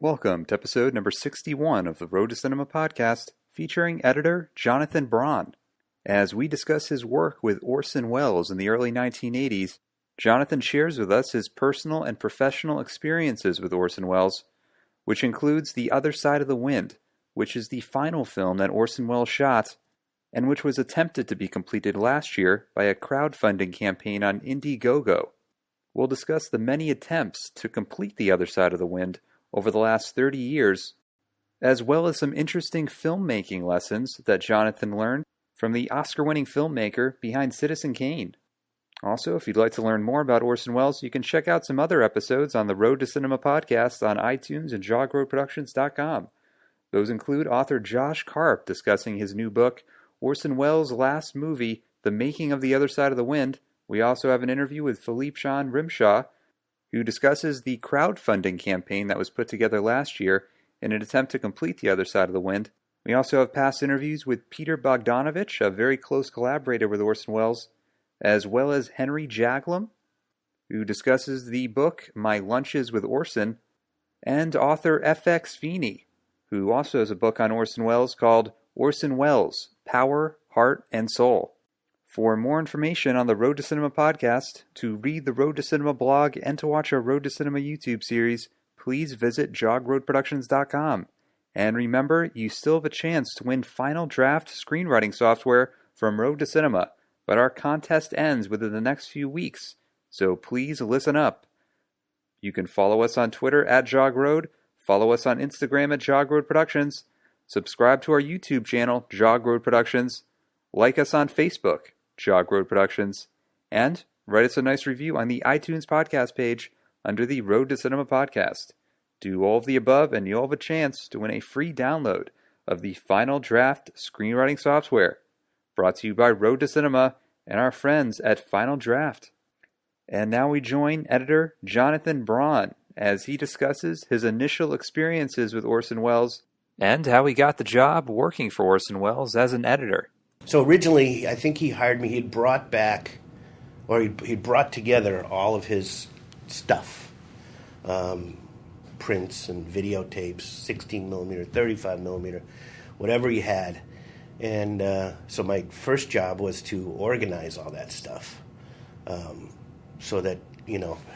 Welcome to episode number 61 of the Road to Cinema podcast, featuring editor Jonathon Braun. As we discuss his work with Orson Welles in the early 1980s, Jonathon shares with us his personal and professional experiences with Orson Welles, which includes The Other Side of the Wind, which is the final film that Orson Welles shot, and which was attempted to be completed last year by a crowdfunding campaign on Indiegogo. We'll discuss the many attempts to complete The Other Side of the Wind over the last 30 years, as well as some interesting filmmaking lessons that Jonathon learned from the Oscar-winning filmmaker behind Citizen Kane. Also, if you'd like to learn more about Orson Welles, you can check out some other episodes on the Road to Cinema podcast on iTunes and jogroadproductions.com. Those include author Josh Karp discussing his new book, Orson Welles' last movie, The Making of the Other Side of the Wind. We also have an interview with Philippe Jean Rimshaw, who discusses the crowdfunding campaign that was put together last year in an attempt to complete The Other Side of the Wind. We also have past interviews with Peter Bogdanovich, a very close collaborator with Orson Welles, as well as Henry Jaglom, who discusses the book My Lunches with Orson, and author F.X. Feeney, who also has a book on Orson Welles called Orson Welles, Power, Heart, and Soul. For more information on the Road to Cinema podcast, to read the Road to Cinema blog, and to watch our Road to Cinema YouTube series, please visit jogroadproductions.com. And remember, you still have a chance to win Final Draft screenwriting software from Road to Cinema, but our contest ends within the next few weeks, so please listen up. You can follow us on Twitter at JogRoad, follow us on Instagram at JogRoad Productions, subscribe to our YouTube channel, JogRoad Productions, like us on Facebook, Jog Road Productions, and write us a nice review on the iTunes podcast page under the Road to Cinema podcast. Do all of the above and you'll have a chance to win a free download of the Final Draft screenwriting software, brought to you by Road to Cinema and our friends at Final Draft. And now we join editor Jonathon Braun as he discusses his initial experiences with Orson Welles and how he got the job working for Orson Welles as an editor. So originally, I think he hired me. He'd brought back, or he'd brought together all of his stuff, prints and videotapes, 16 millimeter, 35 millimeter, whatever he had. And so my first job was to organize all that stuff, so that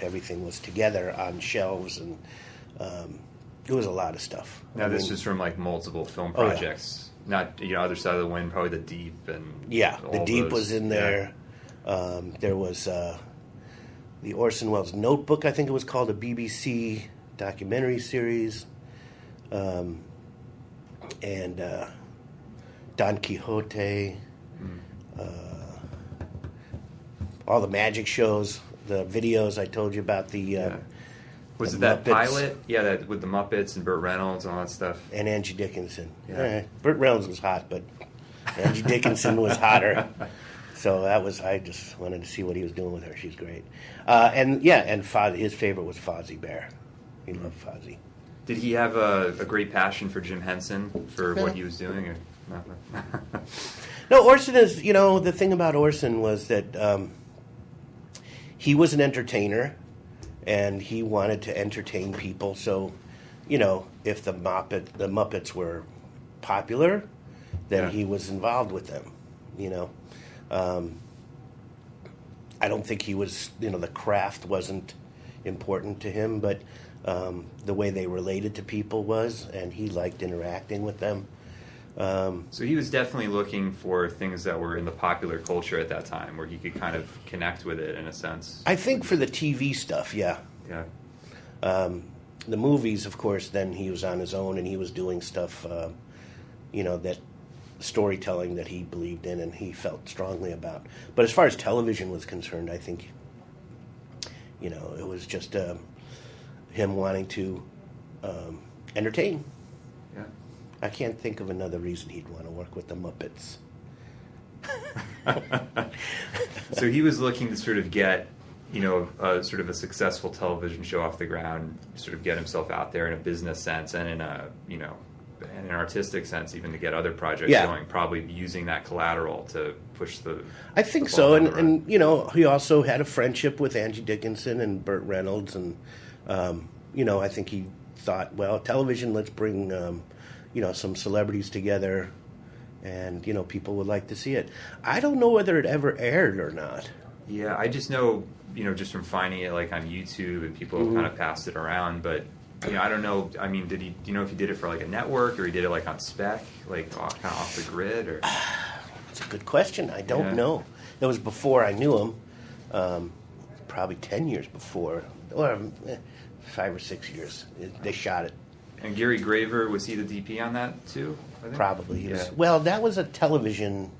everything was together on shelves, and it was a lot of stuff. Now this is from like multiple film projects. Oh, yeah. Not, Other Side of the Wind, probably The Deep. And The Deep was in there. Yeah. There was the Orson Welles Notebook, I think it was called, a BBC documentary series. And Don Quixote. All the magic shows, the videos I told you about, Was it that Muppets. Pilot? Yeah, that with the Muppets and Burt Reynolds and all that stuff. And Angie Dickinson. Yeah. Burt Reynolds was hot, but Angie Dickinson was hotter. So I just wanted to see what he was doing with her. She's great. And his favorite was Fozzie Bear. He loved Fozzie. Did he have a great passion for Jim Henson for what he was doing? Or not? No, Orson is, the thing about Orson was that he was an entertainer. And he wanted to entertain people, so, if the Muppets were popular, then he was involved with them, I don't think he was, the craft wasn't important to him, but the way they related to people was, and he liked interacting with them. So he was definitely looking for things that were in the popular culture at that time, where he could kind of connect with it in a sense. I think for the TV stuff, yeah. Yeah. The movies, of course, then he was on his own, and he was doing stuff, that storytelling that he believed in and he felt strongly about. But as far as television was concerned, I think, it was just him wanting to entertain. Yeah. I can't think of another reason he'd want to work with the Muppets. So he was looking to sort of get, sort of a successful television show off the ground, sort of get himself out there in a business sense and in a, in an artistic sense, even to get other projects going, probably using that collateral to push the... I think so, and he also had a friendship with Angie Dickinson and Burt Reynolds, and, I think he thought, well, television, let's bring, some celebrities together, and, people would like to see it. I don't know whether it ever aired or not. Yeah, I just know, just from finding it like on YouTube and people kind of passed it around, but I don't know. I mean, do you know if he did it for like a network or he did it like on spec, like kind of off the grid, or? That's a good question. I don't know. It was before I knew him, probably 10 years before, or 5 or 6 years. They shot it. And Gary Graver, was he the DP on that too? I think? Probably. Well, that was a television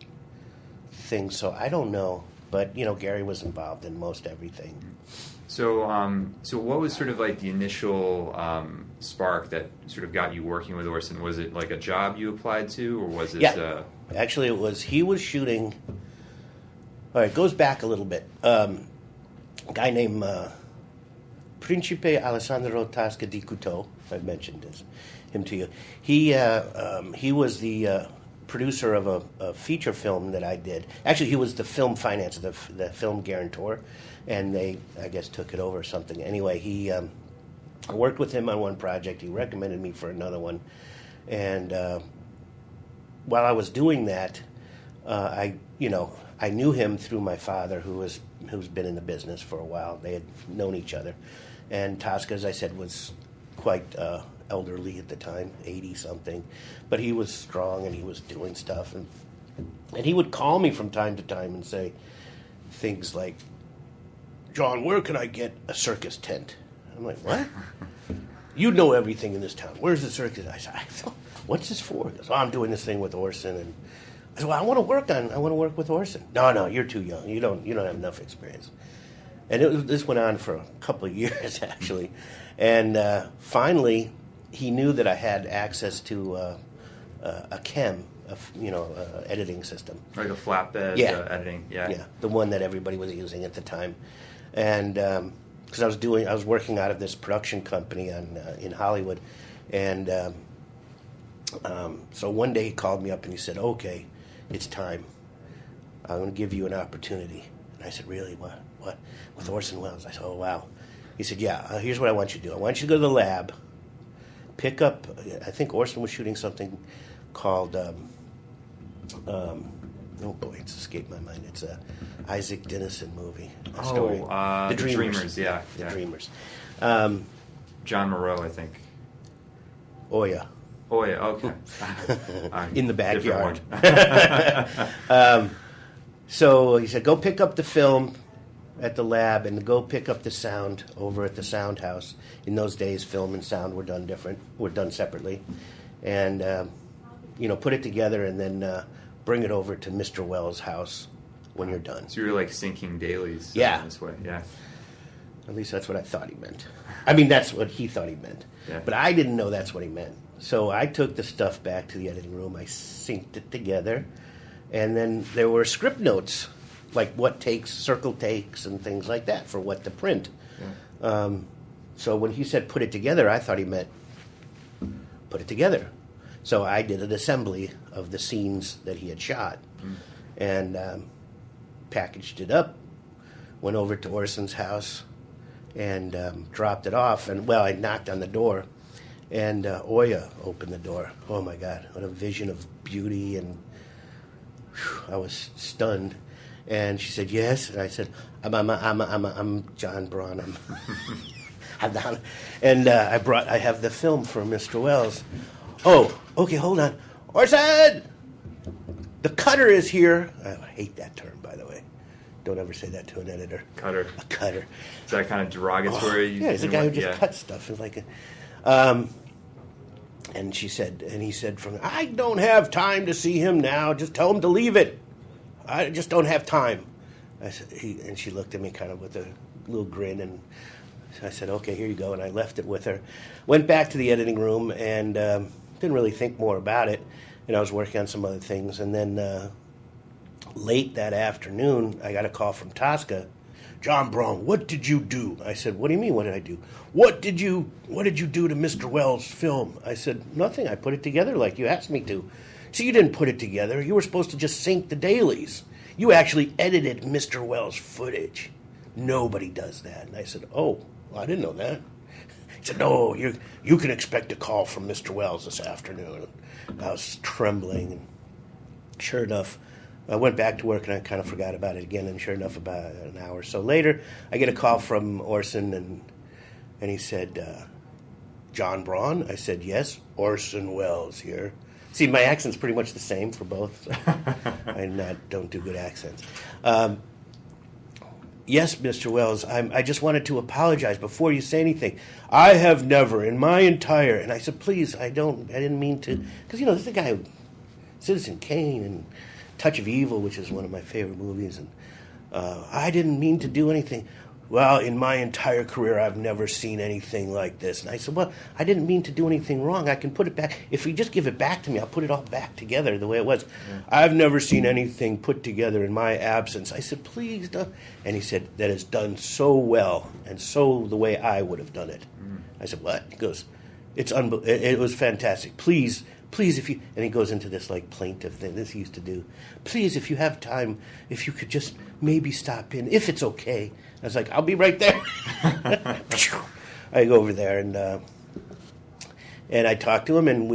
thing, so I don't know. But, Gary was involved in most everything. So what was sort of like the initial spark that sort of got you working with Orson? Was it like a job you applied to, or was it... Yeah, actually he was shooting... All right, it goes back a little bit. A guy named Principe Alessandro Tasca di Cuto, I've mentioned him to you. He was the producer of a feature film that I did. Actually, he was the film financer, the film guarantor, and they, I guess, took it over or something. Anyway, I worked with him on one project. He recommended me for another one, and while I was doing that, I knew him through my father, who's been in the business for a while. They had known each other, and Tasca, as I said, was quite elderly at the time, 80-something, but he was strong and he was doing stuff, and he would call me from time to time and say things like, "John, where can I get a circus tent?" I'm like, "What? You know everything in this town. Where's the circus?" I said, "What's this for?" He goes, "Oh, I'm doing this thing with Orson." And I said, "Well, I want to work with Orson." No, you're too young. You don't have enough experience. And this went on for a couple of years, actually. And finally, he knew that I had access to a chem, editing system. Like a flatbed editing, Yeah, the one that everybody was using at the time. And because I was working out of this production company in Hollywood. And so one day he called me up and he said, "Okay, it's time. I'm going to give you an opportunity." And I said, "Really? What? With Orson Welles?" I said, "Oh, wow." He said, "Yeah, here's what I want you to do. I want you to go to the lab, pick up," I think Orson was shooting something called, oh boy, it's escaped my mind. It's a Isaac Dennison movie. Story. The Dreamers. Yeah. The Dreamers. John Moreau, I think. Oh, yeah. Okay. In the backyard. So he said, "Go pick up the film at the lab and go pick up the sound over at the sound house." In those days, film and sound were done separately. And, put it together and then bring it over to Mr. Welles' house when you're done. So you were like syncing dailies this way, yeah. At least that's what I thought he meant. I mean, that's what he thought he meant. Yeah. But I didn't know that's what he meant. So I took the stuff back to the editing room. I synced it together. And then there were script notes, like what takes, circle takes, and things like that for what to print. Yeah. So when he said put it together, I thought he meant put it together. So I did an assembly of the scenes that he had shot and packaged it up, went over to Orson's house and dropped it off. And, well, I knocked on the door, and Oya opened the door. Oh, my God, what a vision of beauty, and I was stunned. And she said, "Yes." And I said, I'm John Braun. I'm down. And I have the film for Mr. Welles. "Oh, okay, hold on. Orson! The cutter is here." I hate that term, by the way. Don't ever say that to an editor. Cutter. A cutter. Is that kind of derogatory? Yeah, he's a guy who just cuts stuff. It's like and he said, "I don't have time to see him now. Just tell him to leave it. I just don't have time." I said, and she looked at me kind of with a little grin, and I said, "Okay, here you go." And I left it with her. Went back to the editing room and didn't really think more about it. And I was working on some other things. And then late that afternoon, I got a call from Tasca. "John Braun, what did you do?" I said, "What do you mean, what did I do?" What did you do to Mr. Welles' film?" I said, "Nothing. I put it together like you asked me to." "So you didn't put it together. You were supposed to just sync the dailies. You actually edited Mr. Welles' footage. Nobody does that." And I said, "Oh, well, I didn't know that." He said, no, you can expect a call from Mr. Welles this afternoon. And I was trembling, and sure enough, I went back to work and I kind of forgot about it again. And sure enough, about an hour or so later, I get a call from Orson, and he said, John Braun? I said, yes, Orson Welles here. See, my accent's pretty much the same for both. So I don't do good accents. Yes, Mr. Welles, I just wanted to apologize before you say anything. I have never in my entire... And I said, please, I didn't mean to... Because, this is the guy, Citizen Kane and Touch of Evil, which is one of my favorite movies. And I didn't mean to do anything. Well, in my entire career, I've never seen anything like this. And I said, well, I didn't mean to do anything wrong. I can put it back. If you just give it back to me, I'll put it all back together the way it was. Yeah. I've never seen anything put together in my absence. I said, please don't. And he said, that is done so well and so the way I would have done it. I said, what? He goes, it was fantastic. Please, if you... And he goes into this, plaintive thing. This he used to do. Please, if you have time, if you could just maybe stop in, if it's okay. I was like, I'll be right there. I go over there, and I talked to him, and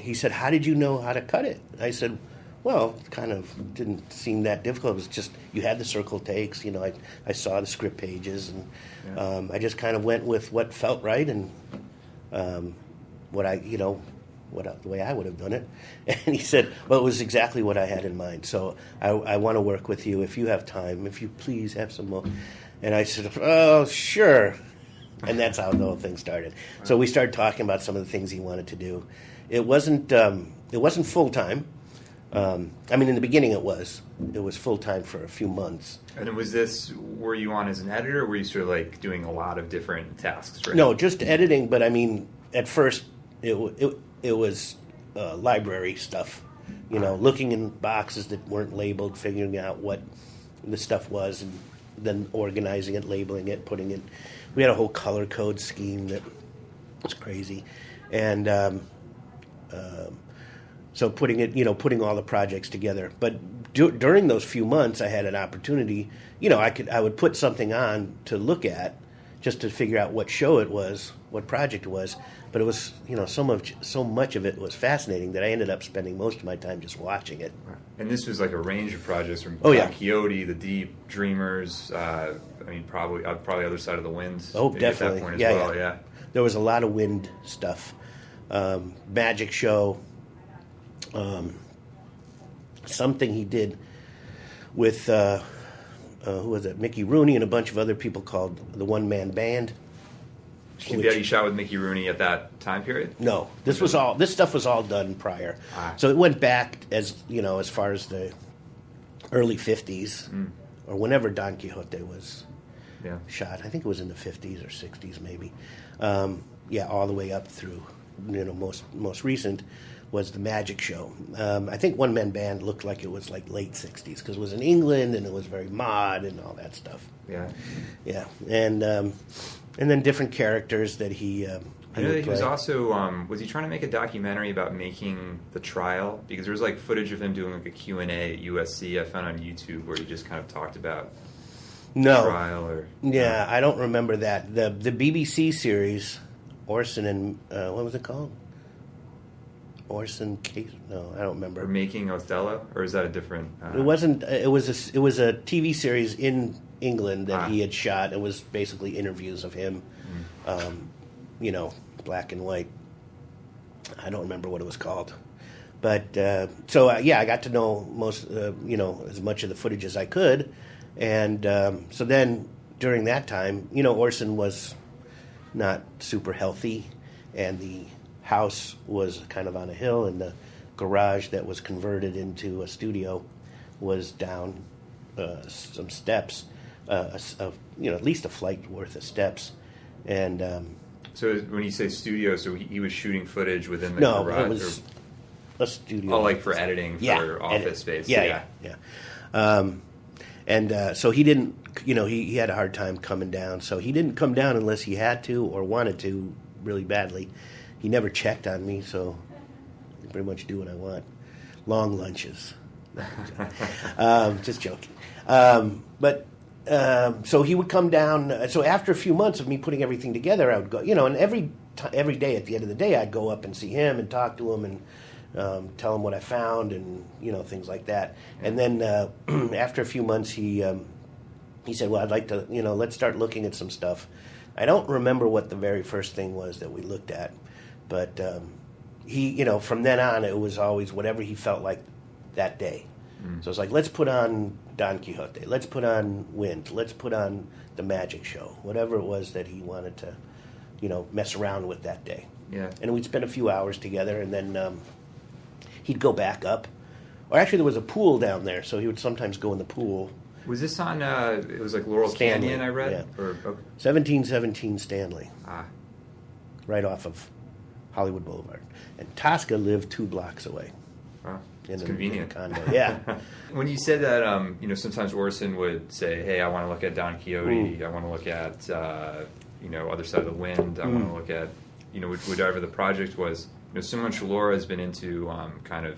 he said, how did you know how to cut it? I said, well, it kind of didn't seem that difficult. It was just, you had the circle takes, I saw the script pages, and I just kind of went with what felt right, and the way I would have done it. And he said, well, it was exactly what I had in mind. So I want to work with you if you have time, if you please have some more. And I said, oh, sure. And that's how the whole thing started. So we started talking about some of the things he wanted to do. It wasn't full-time. In the beginning it was. It was full-time for a few months. And were you on as an editor, or were you sort of doing a lot of different tasks? Right? No, just editing, but at first it was library stuff. Looking in boxes that weren't labeled, figuring out what the stuff was, and then organizing it, labeling it, putting it. We had a whole color code scheme that was crazy, and so putting all the projects together. But during those few months, I had an opportunity. I would put something on to look at, just to figure out what show it was, what project it was. But it was, so much of it was fascinating that I ended up spending most of my time just watching it. And this was a range of projects from Don Quixote, The Deep, Dreamers, probably Other Side of the Wind. Oh, definitely. At that point as well, yeah. There was a lot of wind stuff. Magic show. Something he did with, who was it? Mickey Rooney and a bunch of other people called the One Man Band. He shot with Mickey Rooney at that time period? No, this stuff was all done prior. So it went back as far as the early 50s, or whenever Don Quixote was shot. I think it was in the 50s or 60s maybe. All the way up through most recent was the Magic Show. I think One Man Band looked like it was late 60s because it was in England and it was very mod and all that stuff. Yeah, and then different characters that he. I know that he was also, was he trying to make a documentary about making the trial? Because there was footage of him doing a Q&A at USC I found on YouTube where he just kind of talked about the trial. I don't remember that. The BBC series, Orson and, what was it called? Orson Case? No, I don't remember. Or Making Othello? Or is that a different? It wasn't. It was a TV series in England that he had shot. It was basically interviews of him, black and white. I don't remember what it was called, but I got to know most, as much of the footage as I could, and so then during that time, Orson was not super healthy, and the house was kind of on a hill, and the garage that was converted into a studio was down some steps. At least a flight worth of steps, and so when you say studio, so he was shooting footage within the garage? No, it was a studio. Oh, for editing for office space. Yeah. So he didn't, he had a hard time coming down, so he didn't come down unless he had to or wanted to really badly. He never checked on me, so I can pretty much do what I want. Long lunches. Just joking. But So he would come down. So after a few months of me putting everything together, I would go, and every day at the end of the day, I'd go up and see him and talk to him and tell him what I found and things like that. And then after a few months, he said, "Well, I'd like to, let's start looking at some stuff." I don't remember what the very first thing was that we looked at, but he, from then on, it was always whatever he felt like that day. So it's like, let's put on Don Quixote, let's put on Wind, let's put on the Magic Show, whatever it was that he wanted to, mess around with that day. Yeah. And we'd spend a few hours together, and then he'd go back up. Or actually, there was a pool down there, so he would sometimes go in the pool. Was this on, it was like Laurel Stanley, Canyon, I read? Yeah. Or, 1717 Stanley. Right off of Hollywood Boulevard. And Tasca lived 2 blocks away. Wow. It's convenient. In a condo. Yeah. When you said that, sometimes Orson would say, "Hey, I want to look at Don Quixote. I want to look at, Other Side of the Wind. I want to look at, whatever the project was." So much Laura has been into kind of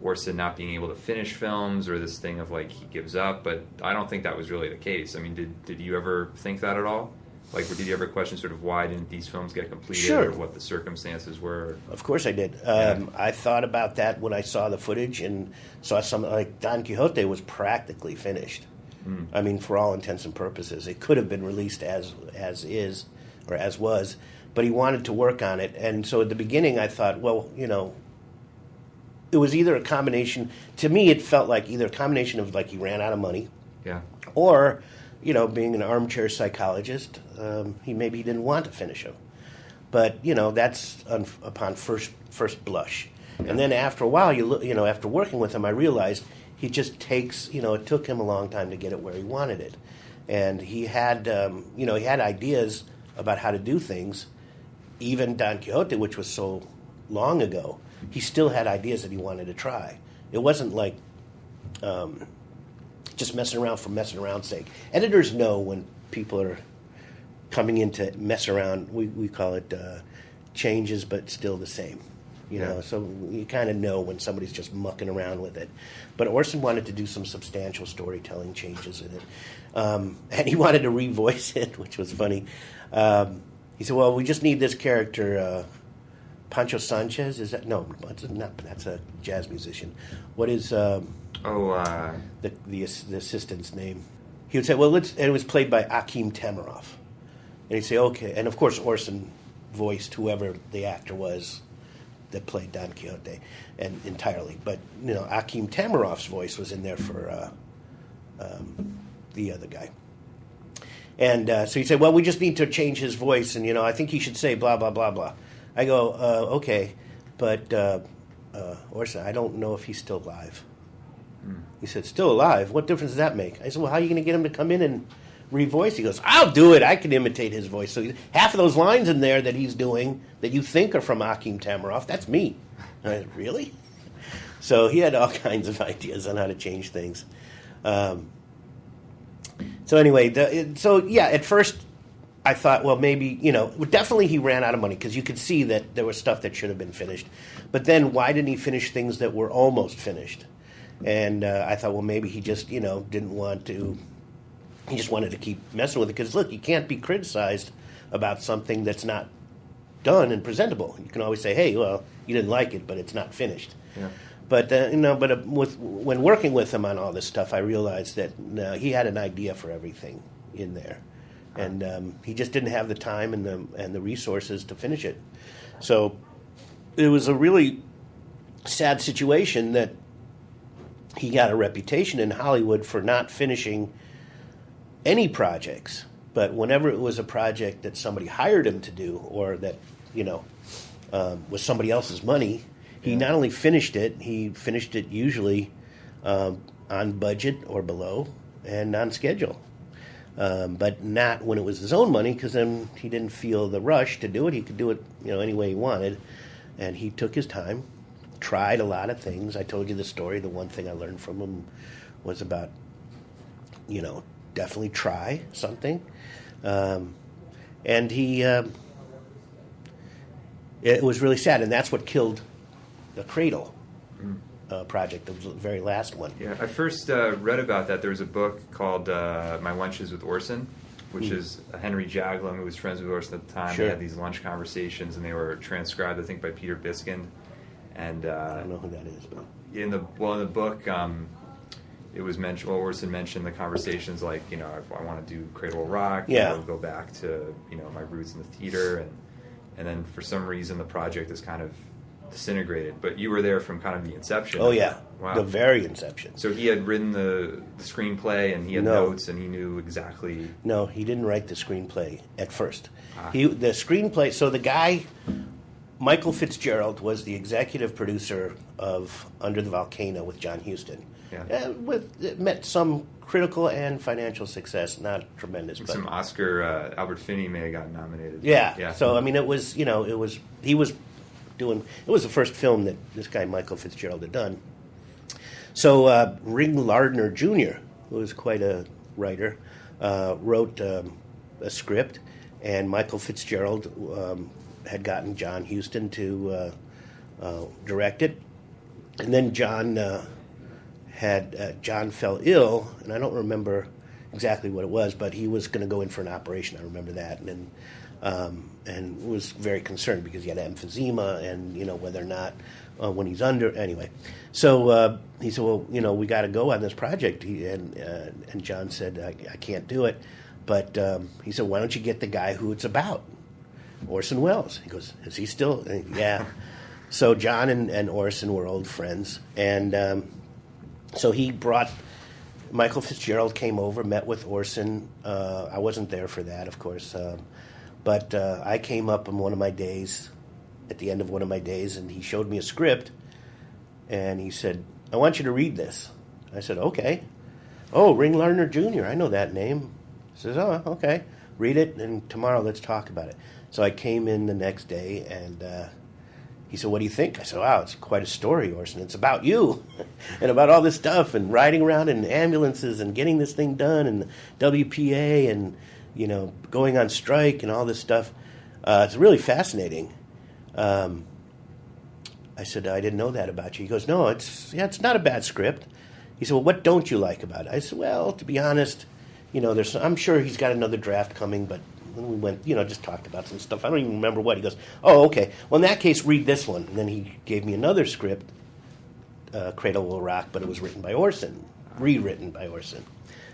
Orson not being able to finish films or this thing of like he gives up, but I don't think that was really the case. I mean, did you ever think that at all? Like, did you ever question sort of why didn't these films get completed, Sure. or what the circumstances were? Of course I did. I thought about that when I saw the footage and saw something like Don Quixote was practically finished. I mean, for all intents and purposes. It could have been released as is or as was, but he wanted to work on it. And so at the beginning I thought, well, it was either a combination. To me, it felt like either a combination of like he ran out of money, Yeah. or, being an armchair psychologist, he didn't want to finish him. But that's upon first blush. Yeah. And then after a while, after working with him, I realized he just takes. It took him a long time to get it where he wanted it, and he had he had ideas about how to do things. Even Don Quixote, which was so long ago, he still had ideas that he wanted to try. It wasn't like just messing around for messing around's sake. Editors know when people are coming in to mess around. We call it changes, but still the same. So you kind of know when somebody's just mucking around with it. But Orson wanted to do some substantial storytelling changes in it. And he wanted to revoice it, which was funny. He said, "Well, we just need this character, Pancho Sanchez." Is that no? That's a jazz musician. What is the assistant's name? He would say, "Well, and it was played by Akim Tamiroff." And he'd say, "Okay." And of course, Orson voiced whoever the actor was that played Don Quixote, and entirely. But Akim Tamiroff's voice was in there for the other guy. And so he said, "Well, we just need to change his voice, and I think he should say blah blah blah blah." I go, "Okay, but Orson, I don't know if he's still alive." He said, "Still alive? What difference does that make?" I said, "Well, how are you going to get him to come in and revoice?" He goes, "I'll do it. I can imitate his voice." So half of those lines in there that he's doing that you think are from Akim Tamiroff, that's me. And I said, "Really?" So he had all kinds of ideas on how to change things. So anyway, at first I thought, well, maybe, definitely he ran out of money because you could see that there was stuff that should have been finished. But then why didn't he finish things that were almost finished? And I thought, well, maybe he just, didn't want to. He just wanted to keep messing with it because, look, you can't be criticized about something that's not done and presentable. You can always say, "Hey, well, you didn't like it, but it's not finished." Yeah. But when working with him on all this stuff, I realized that he had an idea for everything in there, and he just didn't have the time and the resources to finish it. So it was a really sad situation that he got a reputation in Hollywood for not finishing any projects. But whenever it was a project that somebody hired him to do, or that was somebody else's money, he not only finished it, he finished it usually on budget or below and on schedule. But not when it was his own money, because then he didn't feel the rush to do it. He could do it any way he wanted. And he took his time, tried a lot of things. I told you the story. The one thing I learned from him was about, definitely try something. And he, it was really sad. And that's what killed The Cradle. project. It was the very last one. Yeah, I first read about that. There was a book called My Lunches with Orson, which is Henry Jaglom, who was friends with Orson at the time. Sure. They had these lunch conversations, and they were transcribed, I think, by Peter Biskind. And I don't know who that is, but in the book, it was mentioned. Well, Orson mentioned the conversations like, I want to do Cradle of Rock. Yeah. Go back to my roots in the theater, and then for some reason the project is kind of disintegrated. But you were there from kind of the inception. Oh yeah, wow. The very inception. So he had written the screenplay, and he had notes, and he knew exactly. No, he didn't write the screenplay at first. Ah. The screenplay. So the guy, Michael Fitzgerald, was the executive producer of Under the Volcano with John Huston. Yeah. It met some critical and financial success, not tremendous. But Some Oscar, Albert Finney may have gotten nominated. yeah. So I mean, it was he was doing. It was the first film that this guy Michael Fitzgerald had done. So Ring Lardner Jr., who was quite a writer, wrote a script, and Michael Fitzgerald had gotten John Huston to direct it, and then John fell ill, and I don't remember exactly what it was, but he was going to go in for an operation. I remember that, and was very concerned because he had emphysema, and whether or not when he's under anyway. So he said, "Well, we got to go on this project." And John said, "I can't do it," but he said, "Why don't you get the guy who it's about, Orson Welles?" He goes, "Is he still?" Yeah. So John and Orson were old friends, and so he brought. Michael Fitzgerald came over, met with Orson. I wasn't there for that, of course, but I came up on one of my days, at the end of one of my days, and he showed me a script, and he said, "I want you to read this." I said, "Okay." "Oh, Ring Lardner Jr., I know that name." He says, "Oh, okay. Read it, and tomorrow let's talk about it." So I came in the next day, and he said, "What do you think?" I said, "Wow, it's quite a story, Orson. It's about you and about all this stuff and riding around in ambulances and getting this thing done and WPA and, going on strike and all this stuff. It's really fascinating." I said, "I didn't know that about you." He goes, "No, it's not a bad script." He said, "Well, what don't you like about it?" I said, "Well, to be honest, I'm sure he's got another draft coming, but then we went, just talked about some stuff. I don't even remember what." He goes, "Oh, okay. Well, in that case, read this one." And then he gave me another script, Cradle Will Rock, but it was written by Orson, rewritten by Orson.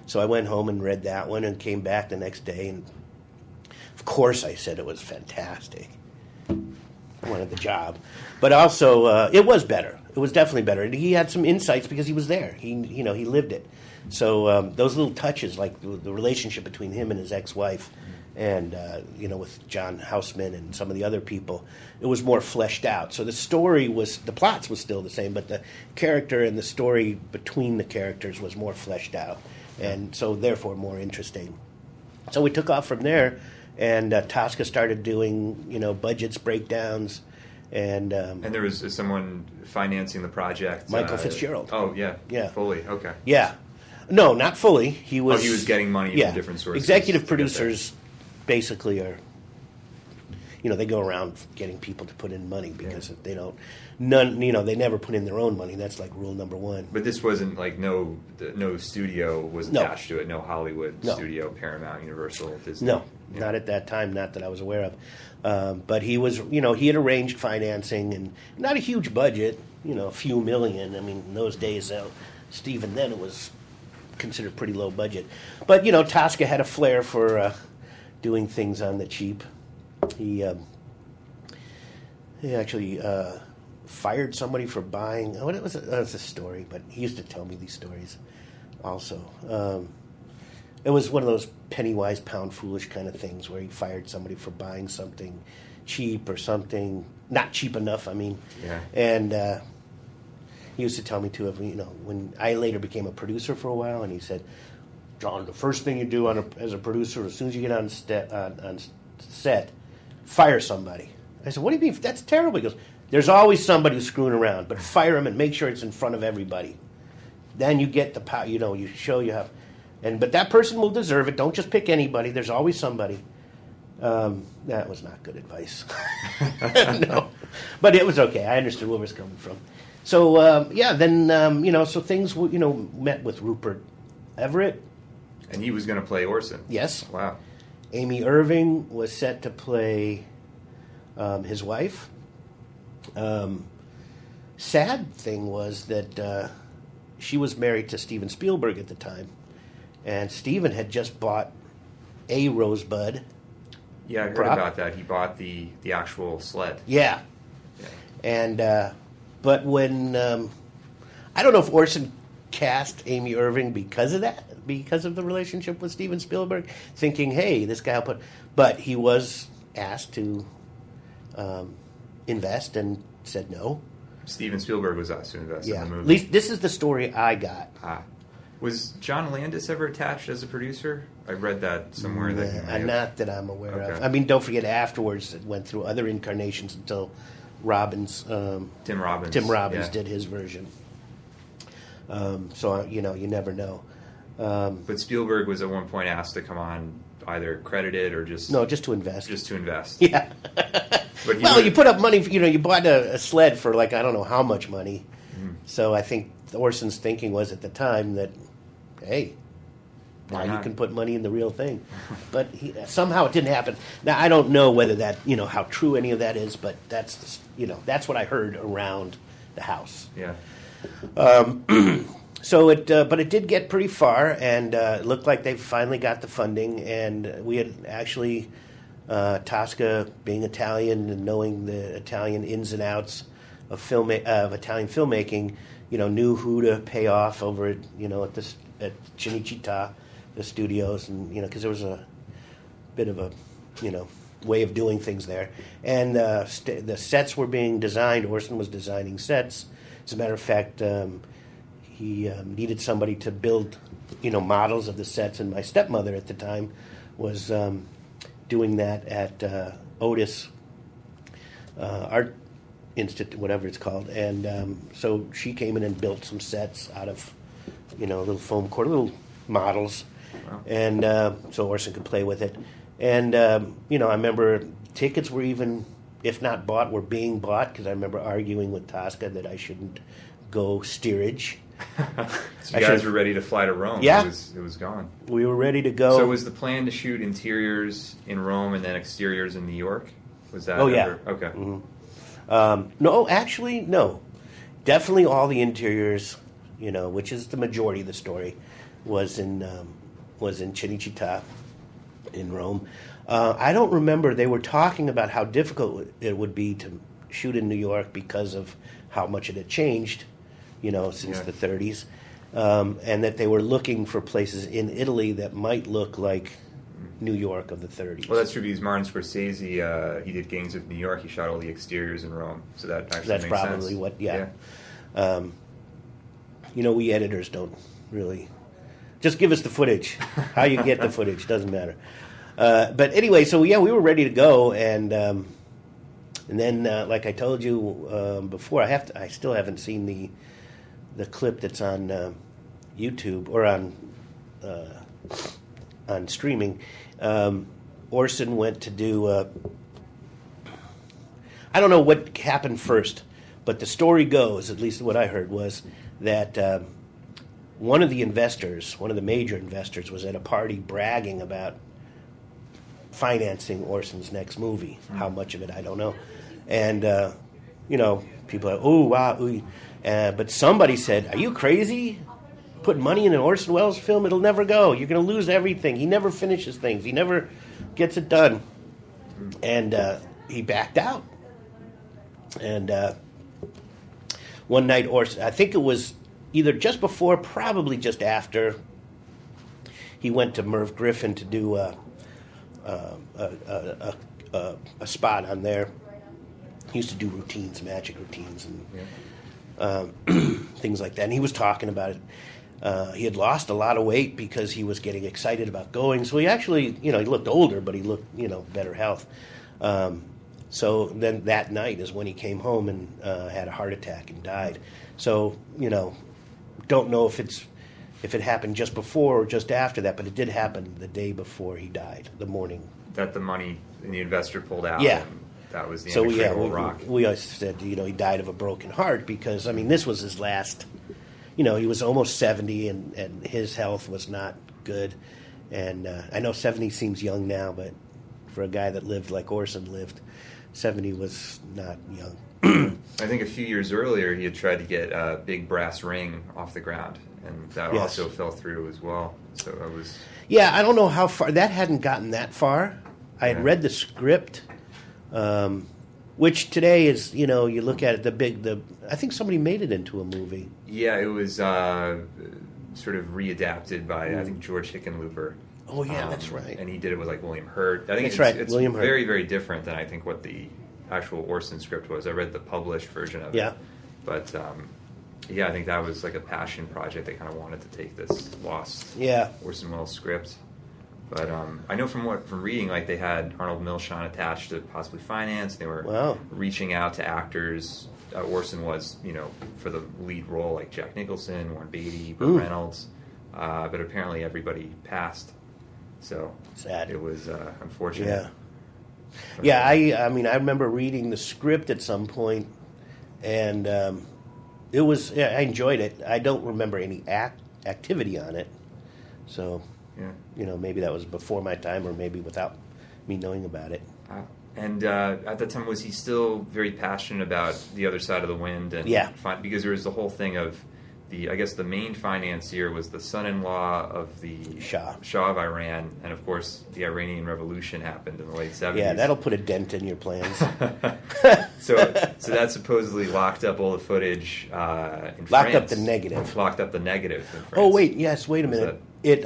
So I went home and read that one and came back the next day. And, of course, I said it was fantastic. I wanted the job. But also, it was better. It was definitely better. And he had some insights because he was there. He lived it. So those little touches, like the relationship between him and his ex-wife, and with John Houseman and some of the other people, it was more fleshed out. So the plots was still the same, but the character and the story between the characters was more fleshed out, and so therefore more interesting. So we took off from there, and Tasca started doing budgets, breakdowns, and there was someone financing the project. Michael Fitzgerald. Oh yeah, yeah, fully. Okay. Yeah, no, not fully. He was. Oh, he was getting money from different sources. Executive producers basically are, they go around getting people to put in money because if they don't, they never put in their own money. That's like rule number one. But this wasn't like no studio was attached to it. No Hollywood studio, Paramount, Universal, Disney. No, not at that time. Not that I was aware of. But he was, he had arranged financing and not a huge budget. A few million. I mean, in those days, Stephen, then it was considered pretty low budget. But Tasca had a flair for doing things on the cheap. He actually fired somebody for buying. What was it? That's a story, but he used to tell me these stories. Also, it was one of those penny wise, pound foolish kind of things where he fired somebody for buying something cheap or something not cheap enough. I mean, and he used to tell me too of when I later became a producer for a while, and he said, "John, the first thing you do as a producer, as soon as you get on set, fire somebody." I said, "What do you mean? That's terrible." He goes, "There's always somebody who's screwing around, but fire him and make sure it's in front of everybody. Then you get the power. You show you have, but that person will deserve it. Don't just pick anybody. There's always somebody." That was not good advice. No. But it was okay. I understood where it was coming from. So, then, so things, met with Rupert Everett. And he was going to play Orson. Yes. Wow. Amy Irving was set to play his wife. Sad thing was that she was married to Steven Spielberg at the time. And Steven had just bought a Rosebud. Yeah, I heard about that. He bought the actual sled. Yeah. And, but when, I don't know if Orson cast Amy Irving because of that, because of the relationship with Steven Spielberg, thinking, hey, this guy will put, but he was asked to invest and said no. Steven Spielberg was asked to invest in the movie. At least this is the story I got. Was John Landis ever attached as a producer? I read that somewhere. Not that I'm aware of. I mean, don't forget, afterwards it went through other incarnations until Tim Robbins did his version. So, you never know. But Spielberg was at one point asked to come on either credited or just... No, just to invest. Just to invest. Yeah. But you put up money, you bought a sled for I don't know how much money. Mm-hmm. So I think Orson's thinking was at the time that, hey, now you can put money in the real thing. But somehow it didn't happen. Now, I don't know whether that, how true any of that is, but that's what I heard around the house. Yeah. So but it did get pretty far, and it looked like they finally got the funding, and we had actually, Tasca, being Italian and knowing the Italian ins and outs of Italian filmmaking, knew who to pay off over at at Cinecittà, the studios, and because there was a bit of a way of doing things there, and the sets were being designed. Orson was designing sets. As a matter of fact, he needed somebody to build models of the sets, and my stepmother at the time was doing that at Otis Art Institute, whatever it's called, and so she came in and built some sets out of little foam core, little models. Wow. And so Orson could play with it. And, I remember tickets were even, if not bought, were being bought, because I remember arguing with Tasca that I shouldn't go steerage. So you guys were ready to fly to Rome. Yeah. It was gone. We were ready to go. So was the plan to shoot interiors in Rome and then exteriors in New York? Was that yeah. Okay. Mm-hmm. No, actually, no. Definitely all the interiors, which is the majority of the story, was in Cinecittà in Rome. I don't remember. They were talking about how difficult it would be to shoot in New York because of how much it had changed, since the 30s, and that they were looking for places in Italy that might look like New York of the 30s. Well, that's true because Martin Scorsese, he did Gangs of New York. He shot all the exteriors in Rome, so that actually that's makes probably sense. What. Yeah. We editors don't really just give us the footage. How you get the footage doesn't matter. But anyway, so we were ready to go, and then like I told you before, I still haven't seen the clip that's on YouTube or on streaming. Orson went to do. I don't know what happened first, but the story goes, at least what I heard, was that one of the major investors, was at a party bragging about financing Orson's next movie. How much of it, I don't know. And, people are, oh, wow. But somebody said, are you crazy? Put money in an Orson Welles film, it'll never go. You're going to lose everything. He never finishes things. He never gets it done. And he backed out. And one night, Orson, I think it was either just before, probably just after, he went to Merv Griffin to do a spot on there. He used to do routines, magic routines, and things like that. And he was talking about it. He had lost a lot of weight because he was getting excited about going. So he actually, he looked older, but he looked, better health. So then that night is when he came home and had a heart attack and died. So, don't know if it happened just before or just after that, but it did happen the day before he died, the morning. That the money and the investor pulled out. Yeah. that was the So Incredible Rock. we always said, he died of a broken heart because, I mean, this was his last, he was almost 70 and his health was not good. And I know 70 seems young now, but for a guy that lived like Orson lived, 70 was not young. I think a few years earlier he had tried to get a big brass ring off the ground, and that also fell through as well. So it was... Yeah, I don't know how far. That hadn't gotten that far. I had read the script, which today is, you look at it, I think somebody made it into a movie. Yeah, it was sort of readapted by, I think, George Hickenlooper. Oh, yeah, that's right. And he did it with, like, William Hurt. I think it's William Hurt. Very, very different than I think what the actual Orson script was. I read the published version of it. Yeah. But, I think that was like a passion project. They kind of wanted to take this lost Orson Welles script. But I know from reading, like, they had Arnold Milchan attached to possibly finance. They were reaching out to actors. Orson was, for the lead role, like Jack Nicholson, Warren Beatty, Burt Reynolds. But apparently everybody passed. So sad. It was unfortunate. Yeah. I mean, I remember reading the script at some point, and it was. Yeah, I enjoyed it. I don't remember any activity on it, so maybe that was before my time, or maybe without me knowing about it. And at that time, was he still very passionate about The Other Side of the Wind? And because there was the whole thing of I guess the main financier was the son-in-law of the Shah of Iran, and of course the Iranian Revolution happened in the late 70s. Yeah, that'll put a dent in your plans. So that supposedly locked up all the footage in France. Locked up the negative. Locked up the negative in France. Oh, wait a minute. It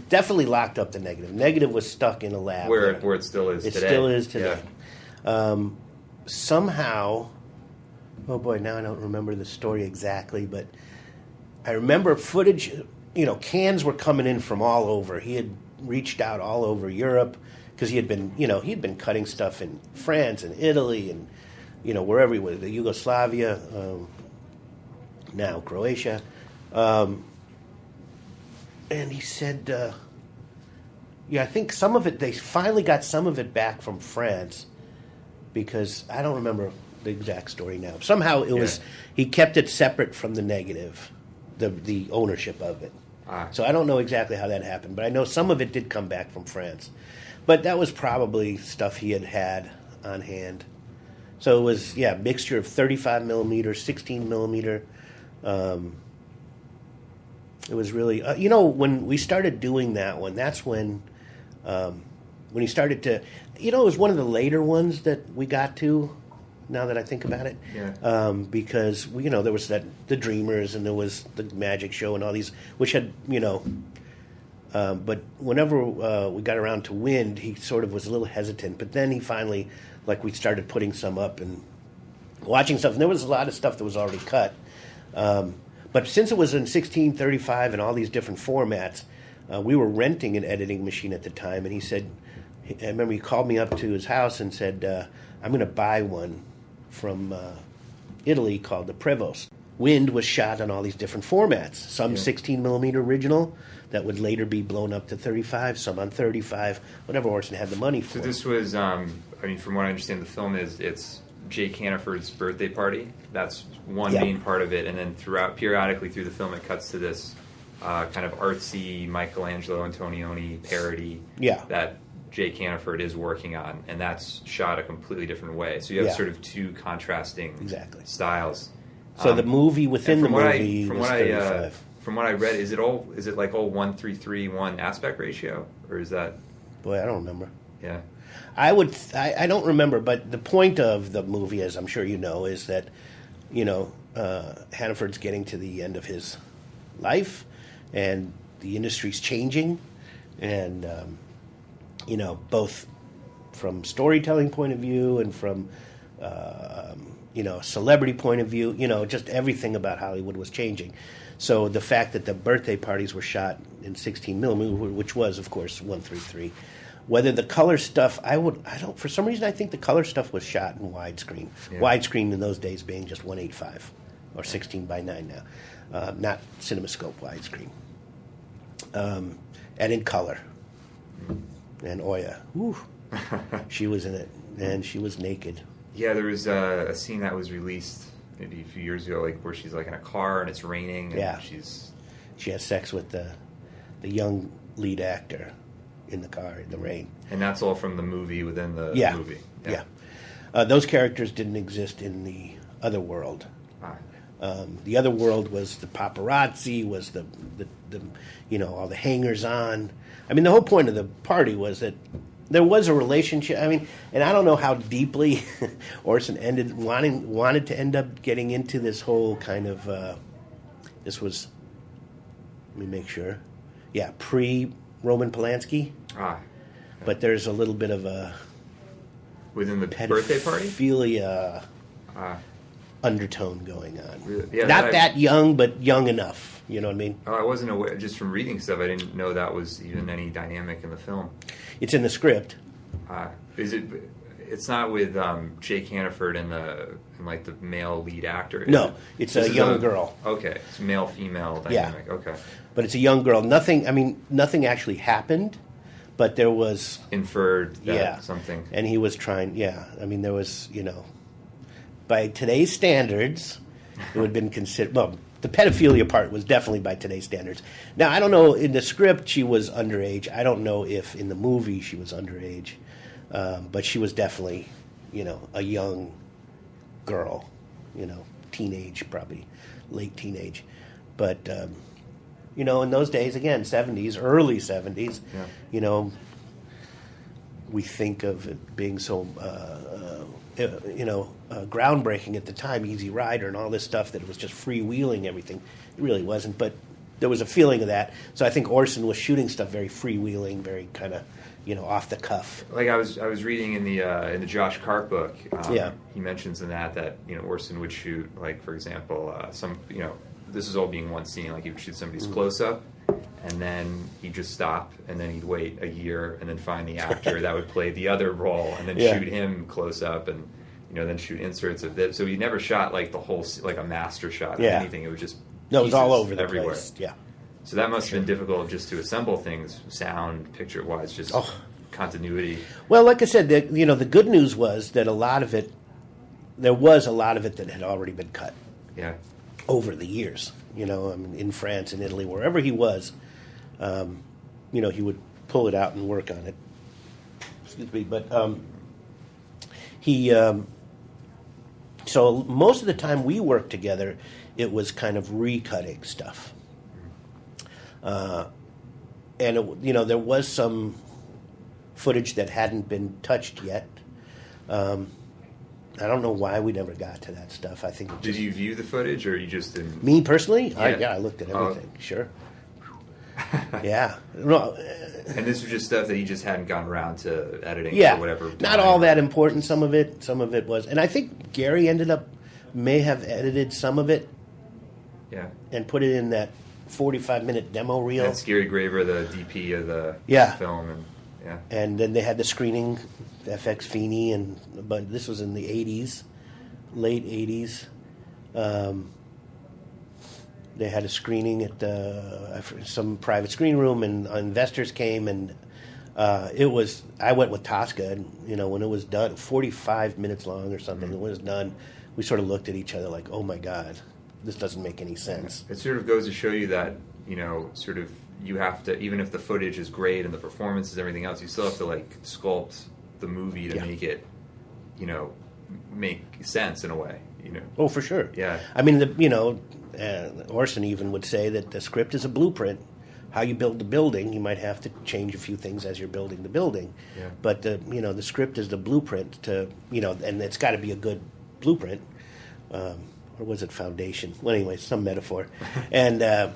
definitely locked up the negative. Negative was stuck in a lab. Where it still is today. It still is today. Yeah. Somehow... Oh, boy, now I don't remember the story exactly, but I remember footage, cans were coming in from all over. He had reached out all over Europe because he had been cutting stuff in France and Italy and, wherever he was, Yugoslavia, now Croatia. And he said, I think some of it, they finally got some of it back from France because I don't remember the exact story now. Somehow it was he kept it separate from the negative, the ownership of it. So I don't know exactly how that happened, but I know some of it did come back from France. But that was probably stuff he had on hand. So it was a mixture of 35 millimeter, 16 millimeter. It was really when we started doing that one. That's when he started to it was one of the later ones that we got to. Now that I think about it, because there was the Dreamers and there was the Magic Show and all these, which had but whenever we got around to Wind, he sort of was a little hesitant. But then he finally, we started putting some up and watching stuff. And there was a lot of stuff that was already cut, but since it was in 1635 and all these different formats, we were renting an editing machine at the time. And he said, I remember he called me up to his house and said, I'm going to buy one from Italy called the Prevost. Wind was shot on all these different formats. Some 16 millimeter original that would later be blown up to 35, some on 35, whatever Orson had the money for. So this was, from what I understand, the film it's Jay Caniford's birthday party. That's one main part of it, and then periodically through the film, it cuts to this kind of artsy Michelangelo Antonioni parody that Jay Caniford is working on, and that's shot a completely different way. So you have sort of two contrasting styles. So the movie within the movie was 35. From what I read, is it like all 1:3:3:1 aspect ratio, or is that? Boy, I don't remember. Yeah, I don't remember. But the point of the movie, as I'm sure you know, is that Hannaford's getting to the end of his life, and the industry's changing, and both from storytelling point of view and from celebrity point of view, just everything about Hollywood was changing. So the fact that the birthday parties were shot in 16 millimeter, which was, of course, 1:3:3. Whether the color stuff, for some reason, I think the color stuff was shot in widescreen. Yeah. Widescreen in those days being just 1:8:5 or 16:9 now, not CinemaScope widescreen. And in color. And Oya, she was in it. and she was naked. Yeah, there was a scene that was released maybe a few years ago, like where she's like in a car and it's raining. And she has sex with the young lead actor in the car in the rain. And that's all from the movie within the movie. Yeah. Those characters didn't exist in the other world. The other world was the paparazzi, was the all the hangers-on. I mean, the whole point of the party was that there was a relationship. I mean, and I don't know how deeply Orson wanted to end up getting into this whole kind of. This was, let me make sure, pre-Roman Polanski. But there's a little bit of a within the birthday party pedophilia undertone going on. Really? Yeah, Not that young, but young enough. You know what I mean? I wasn't aware. Just from reading stuff, I didn't know that was even any dynamic in the film. It's in the script. Is it? It's not with Jake Hannaford and the male lead actor. No, it's a young girl. Okay, it's male female dynamic. Yeah. Okay, but it's a young girl. Nothing actually happened, but there was inferred that something. And he was trying. Yeah, I mean, there was by today's standards, it would have been considered. Well, the pedophilia part was definitely by today's standards. Now, I don't know, in the script she was underage. I don't know if in the movie she was underage. But she was definitely, a young girl, teenage, probably late teenage. But, in those days, again, 70s, early 70s, we think of it being so, groundbreaking at the time, Easy Rider and all this stuff, that it was just freewheeling everything. It really wasn't, but there was a feeling of that. So I think Orson was shooting stuff very freewheeling, very kind of, off the cuff. Like I was reading in the Josh Cart book. He mentions in that Orson would shoot, like, for example, some this is all being one scene. Like, he would shoot somebody's close up, and then he'd just stop, and then he'd wait a year, and then find the actor that would play the other role, and then shoot him close up, and then shoot inserts of it. So he never shot like the whole, like a master shot of anything. It was just it was all over the everywhere. place. Yeah. So that must have been difficult just to assemble things, sound, picture-wise, just continuity. Well, like I said, the good news was that there was a lot of it that had already been cut. Yeah. Over the years, in France and Italy, wherever he was, he would pull it out and work on it. Excuse me, but he. So most of the time we worked together, it was kind of recutting stuff. And there was some footage that hadn't been touched yet. I don't know why we never got to that stuff. I think. Did you view the footage, or you just didn't? Me personally, yeah, I looked at everything. Sure. Yeah. No. And this was just stuff that he just hadn't gotten around to editing. Yeah. Or whatever. Not all that important. Some of it was, and I think Gary may have edited some of it. Yeah. And put it in that 45-minute demo reel. That's Gary Graver, the DP of the film, and and then they had the screening, FX Feeney, but this was in the 80s, late 80s. They had a screening at some private screening room, and investors came, and I went with Tasca, and when it was done, 45 minutes long or something, when it was done, we sort of looked at each other like, oh my God, this doesn't make any sense. It sort of goes to show you that, sort of, you have to, even if the footage is great and the performances and everything else, you still have to, like, sculpt the movie to make it, make sense in a way, Oh, for sure. Yeah. I mean, Orson even would say that the script is a blueprint. How you build the building, you might have to change a few things as you're building the building. Yeah. But, the script is the blueprint to, and it's got to be a good blueprint. Or was it foundation? Well, anyway, some metaphor. And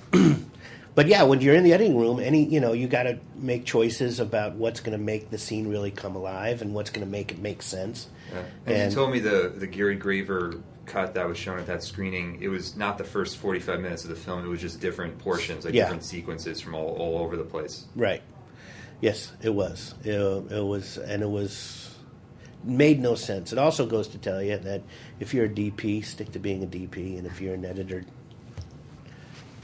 but yeah, when you're in the editing room, you got to make choices about what's going to make the scene really come alive and what's going to make it make sense. Yeah. And you told me the Gary Graver cut that was shown at that screening, it was not the first 45 minutes of the film, it was just different portions, like different sequences from all over the place. Right. Yes, it was. It made no sense. It also goes to tell you that if you're a DP, stick to being a DP, and if you're an editor,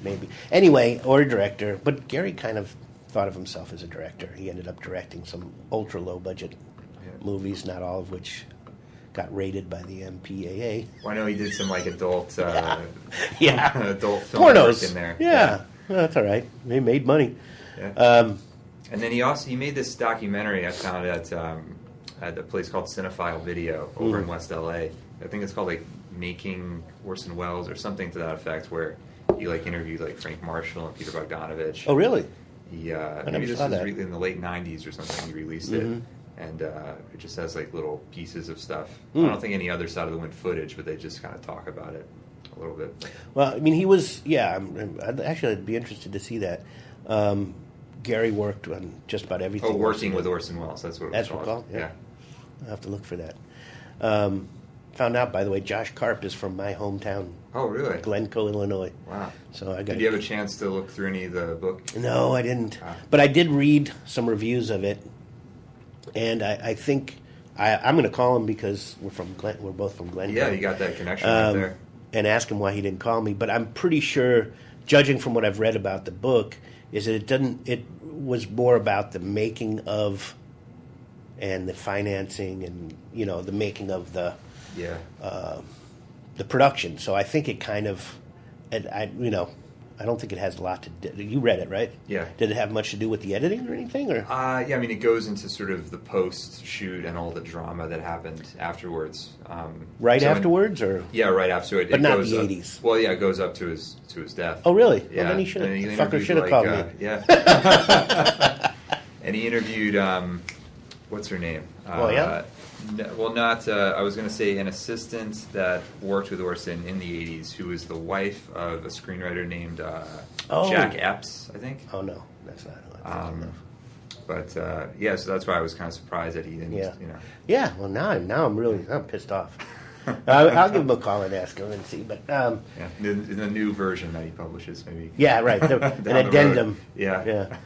maybe. Anyway, or a director. But Gary kind of thought of himself as a director. He ended up directing some ultra low budget movies, not all of which got rated by the MPAA. Well, I know he did some like adult, adult film pornos work in there. Yeah. Well, that's all right. They made money. Yeah. And then he made this documentary I found at a place called Cinephile Video over in West LA. I think it's called like Making Orson Welles or something to that effect, where he like interviewed like Frank Marshall and Peter Bogdanovich. Oh, really? He maybe this was in the late '90s or something. He released it, and it just has like little pieces of stuff. I don't think any other side of the wind footage, but they just kind of talk about it a little bit. Well, I mean, he was. Yeah, I'd be interested to see that. Gary worked on just about everything. Oh, working with Orson Welles. That's what it was called. Yeah. I'll have to look for that. Found out, by the way, Josh Karp is from my hometown. Oh, really? Glencoe, Illinois. Wow. So Did you have a chance to look through any of the book? No, I didn't. But I did read some reviews of it, and I think I'm going to call him because we're both from Glencoe. Yeah, you got that connection right there. And ask him why he didn't call me. But I'm pretty sure, judging from what I've read about the book, is that it was more about the making of and the financing and the making of the production. So I think it kind of, I don't think it has a lot to do. You read it, right? Yeah. Did it have much to do with the editing or anything? Or yeah, I mean, it goes into sort of the post-shoot and all the drama that happened afterwards. Afterwards, or right after it. But it not goes the up, 80s. Well, yeah, it goes up to his death. Oh, really? Yeah. Well, then he should have. Fucker Should have called me. Yeah. And he interviewed what's her name? Oh, yeah. I was going to say an assistant that worked with Orson in the 80s, who was the wife of a screenwriter named Jack Epps, I think. Oh, no. That's not who I think of. But, so that's why I was kind of surprised that he didn't, Yeah, well, now I'm pissed off. I'll give him a call and ask him and see. But in the new version that he publishes, maybe. Yeah, right. An addendum. Yeah.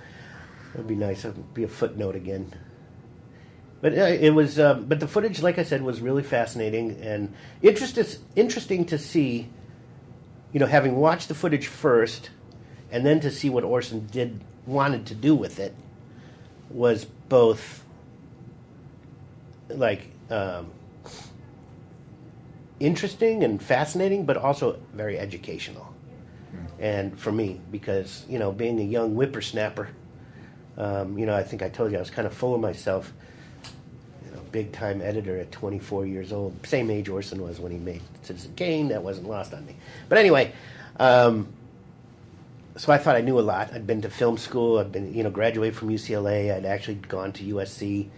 That'd be nice. It'd be a footnote again. But it was. But the footage, like I said, was really fascinating and interesting to see. Having watched the footage first, and then to see what Orson wanted to do with it, was both like interesting and fascinating, but also very educational. And for me, because being a young whippersnapper, I think I told you I was kind of full of myself. Big time editor at 24 years old, same age Orson was when he made Citizen Kane. That wasn't lost on me. But anyway, so I thought I knew a lot. I'd been to film school. I'd been, graduated from UCLA. I'd actually gone to USC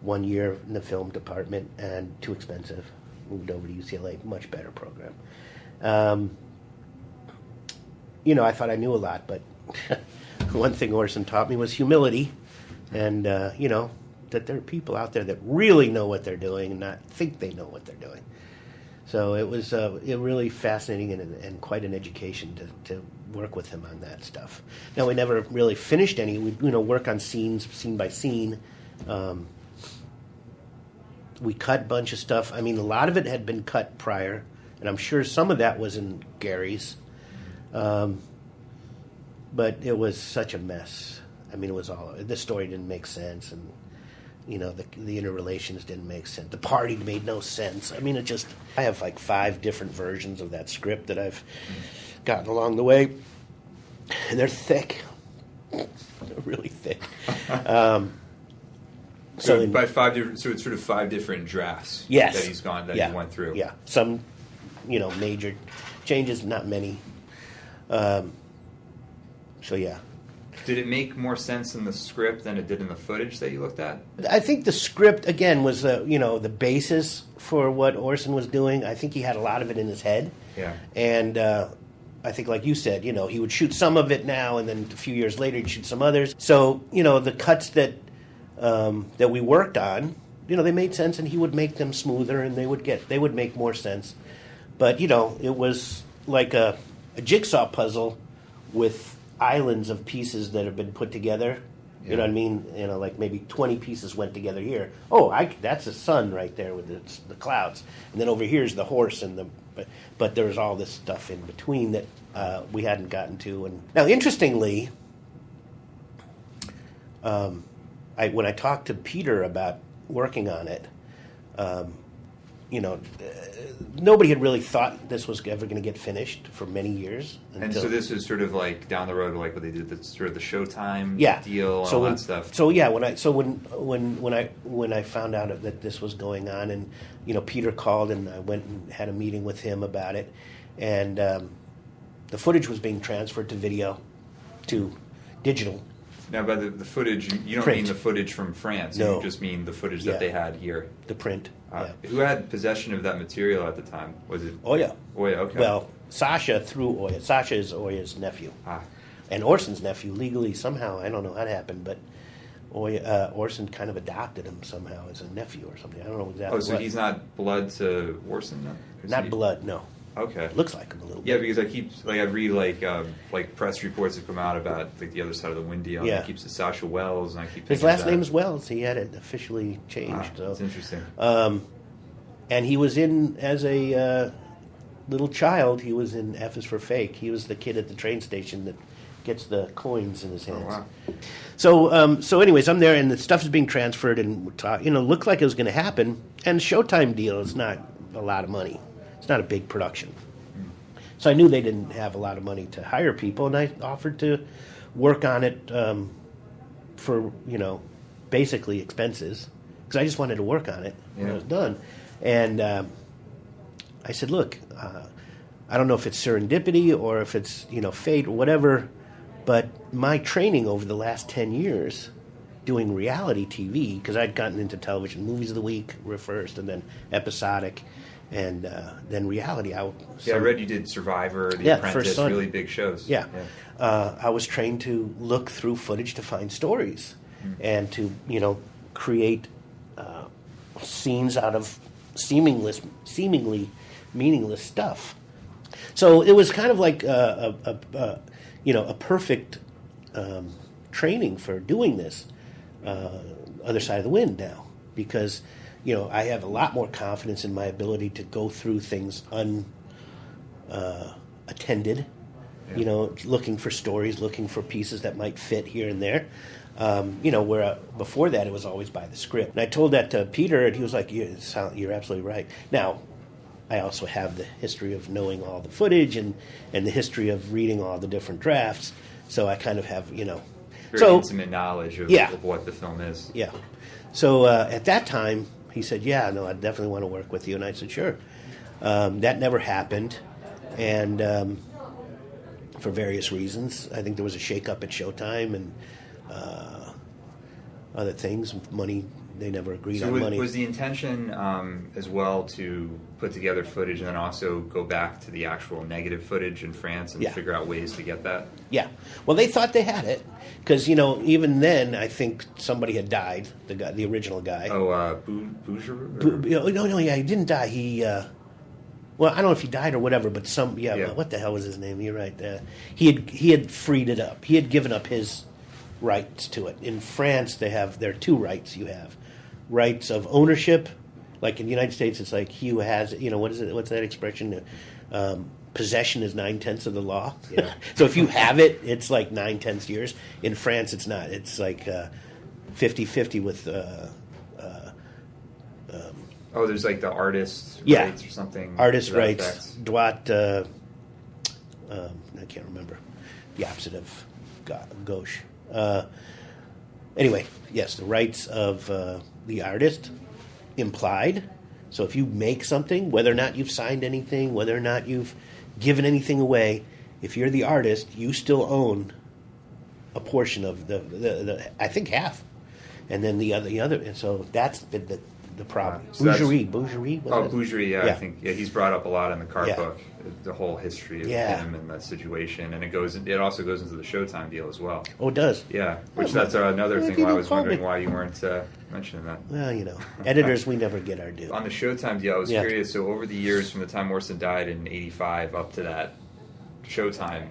1 year in the film department, and too expensive. Moved over to UCLA, much better program. I thought I knew a lot, but one thing Orson taught me was humility, and that there are people out there that really know what they're doing and not think they know what they're doing. So it was really fascinating and quite an education to work with him on that stuff. Now, we never really finished any. We work on scenes, scene by scene. We cut a bunch of stuff. I mean, a lot of it had been cut prior, and I'm sure some of that was in Gary's. But it was such a mess. I mean, the story didn't make sense, and the interrelations didn't make sense. The party made no sense. I mean, I have like 5 different versions of that script that I've gotten along the way, and they're thick. They're really thick. So it's sort of 5 different drafts. Yes. That he went through. Yeah. Some, major changes, not many. So yeah. Did it make more sense in the script than it did in the footage that you looked at? I think the script, again, was the basis for what Orson was doing. I think he had a lot of it in his head. Yeah. And I think, like you said, he would shoot some of it now, and then a few years later he'd shoot some others. So, the cuts that we worked on, they made sense, and he would make them smoother, and they would make more sense. But, it was like a jigsaw puzzle with islands of pieces that have been put together. Yeah. You know what I mean? Like maybe 20 pieces went together here. Oh, that's a sun right there with the clouds. And then over here's the horse but there's all this stuff in between that we hadn't gotten to. And now, interestingly, when I talked to Peter about working on it, nobody had really thought this was ever going to get finished for many years. And so this was sort of like down the road, like what they did, the sort of the Showtime deal and so all when, that stuff. So yeah, when I found out that this was going on, and Peter called, and I went and had a meeting with him about it, and the footage was being transferred to video, to digital. Now, by the footage, you don't Print. mean the footage from France. No. You just mean the footage that they had here. The print. Who had possession of that material at the time? Was it Oya? Oya, okay. Well, Sasha through Oya. Sasha is Oya's nephew. And Orson's nephew, legally, somehow, I don't know how it happened, but Orson kind of adopted him somehow as a nephew or something. I don't know exactly so he's not blood to Orson, then? Not blood, no. Okay. Looks like him a little bit. Yeah, because I read like press reports that come out about like the other side of the wind deal. Yeah. And he keeps it Sasha Wells, and I keep his last name is Wells. He had it officially changed. That's interesting. And he was in as a little child. He was in F is for Fake. He was the kid at the train station that gets the coins in his hands. Oh, wow. So anyways, I'm there, and the stuff is being transferred, and looked like it was going to happen. And the Showtime deal is not a lot of money. It's not a big production. So I knew they didn't have a lot of money to hire people, and I offered to work on it for, basically expenses, because I just wanted to work on it when it was done. And I said, look, I don't know if it's serendipity or if it's, fate or whatever, but my training over the last 10 years doing reality TV, because I'd gotten into television, movies of the week were first, and then episodic, and then reality. I read you did Survivor, The Apprentice, really big shows. Yeah. I was trained to look through footage to find stories and to, create scenes out of seemingly meaningless stuff. So it was kind of like a perfect training for doing this. Other side of the wind now, because I have a lot more confidence in my ability to go through things unattended, looking for stories, looking for pieces that might fit here and there. Where before that it was always by the script. And I told that to Peter, and he was like, you're absolutely right. Now, I also have the history of knowing all the footage and the history of reading all the different drafts, so I kind of have, Very intimate knowledge of what the film is. Yeah. So at that time, he said, I definitely want to work with you. And I said, sure. That never happened. And for various reasons, I think there was a shakeup at Showtime and other things. Money, they never agreed on money. Was the intention as well to put together footage and then also go back to the actual negative footage in France and figure out ways to get that? Yeah. Well, they thought they had it. Because, even then, I think somebody had died, the original guy. Oh, Bouger? No, he didn't die. He, I don't know if he died or whatever, but what the hell was his name? You're right. He had freed it up. He had given up his rights to it. In France, there are two rights you have. Rights of ownership, like in the United States, it's like he who has, what is it? What's that expression? Possession is 9/10 of the law. Yeah. So if you have it, it's like 9/10 yours. In France, it's not. It's like 50-50 with. There's like the artist rights or something. Artist rights. Droit. I can't remember the opposite of gauche. Anyway, yes, the rights of the artist implied. So if you make something, whether or not you've signed anything, whether or not you've given anything away, if you're the artist, you still own a portion of the I think half, and then the other, and so that's the problem. So Bougerie. Bougerie, I think he's brought up a lot in the card book, the whole history of him and that situation, and it also goes into the Showtime deal as well. Oh, it does? Yeah, that's another thing why I was wondering why you weren't mentioning that. Well, editors, we never get our due. On the Showtime deal, I was curious, so over the years from the time Orson died in 85 up to that Showtime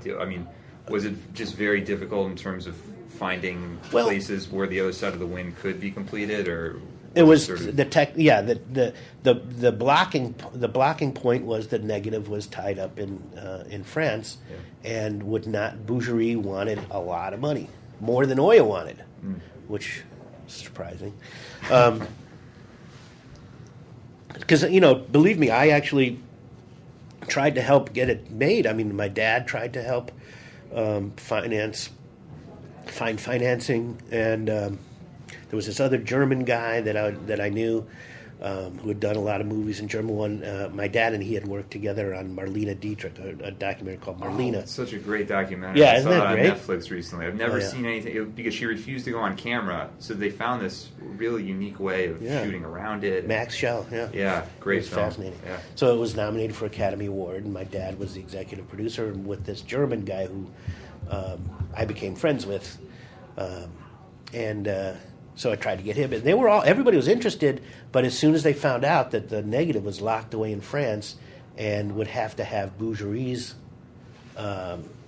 deal, I mean, was it just very difficult in terms of finding places where the other side of the wind could be completed, or it was the tech? Yeah, the blocking point was that negative was tied up in France, and would not. Bougerie wanted a lot of money, more than Oya wanted, which surprising. Because, believe me, I actually tried to help get it made. I mean, my dad tried to help find financing, and there was this other German guy that I knew who had done a lot of movies in German. My dad and he had worked together on Marlene Dietrich, a documentary called Marlene. It's such a great documentary. Yeah, I isn't saw that it great? on Netflix recently. I've never seen anything because she refused to go on camera, so they found this really unique way of shooting around it. Max Schell, Yeah, great It was film. fascinating. Yeah. So it was nominated for Academy Award, and my dad was the executive producer, and with this German guy who I became friends with. So I tried to get him. And everybody was interested, but as soon as they found out that the negative was locked away in France and would have to have Bougerie's,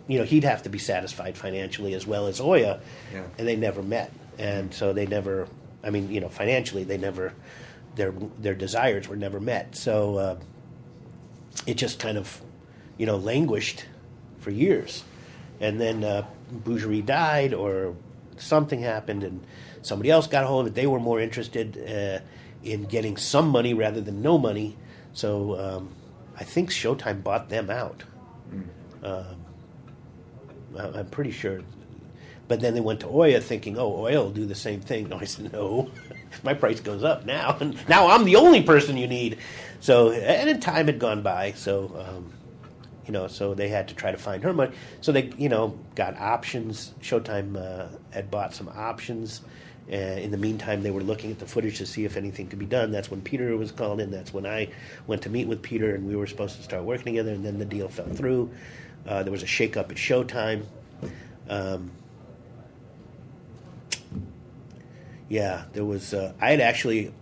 he'd have to be satisfied financially as well as Oya, and they never met. And so they never, financially, they never, their desires were never met. So it just kind of, languished for years. And then Bougerie died, or something happened, and somebody else got a hold of it. They were more interested in getting some money rather than no money. So I think Showtime bought them out. I'm pretty sure. But then they went to Oya thinking, Oya will do the same thing. No, I said, no. My price goes up now. And now I'm the only person you need. So, and then time had gone by. So, so they had to try to find her money. So they, got options. Showtime had bought some options. In the meantime, they were looking at the footage to see if anything could be done. That's when Peter was called in. That's when I went to meet with Peter, and we were supposed to start working together, and then the deal fell through. There was a shakeup at Showtime. There was... I had actually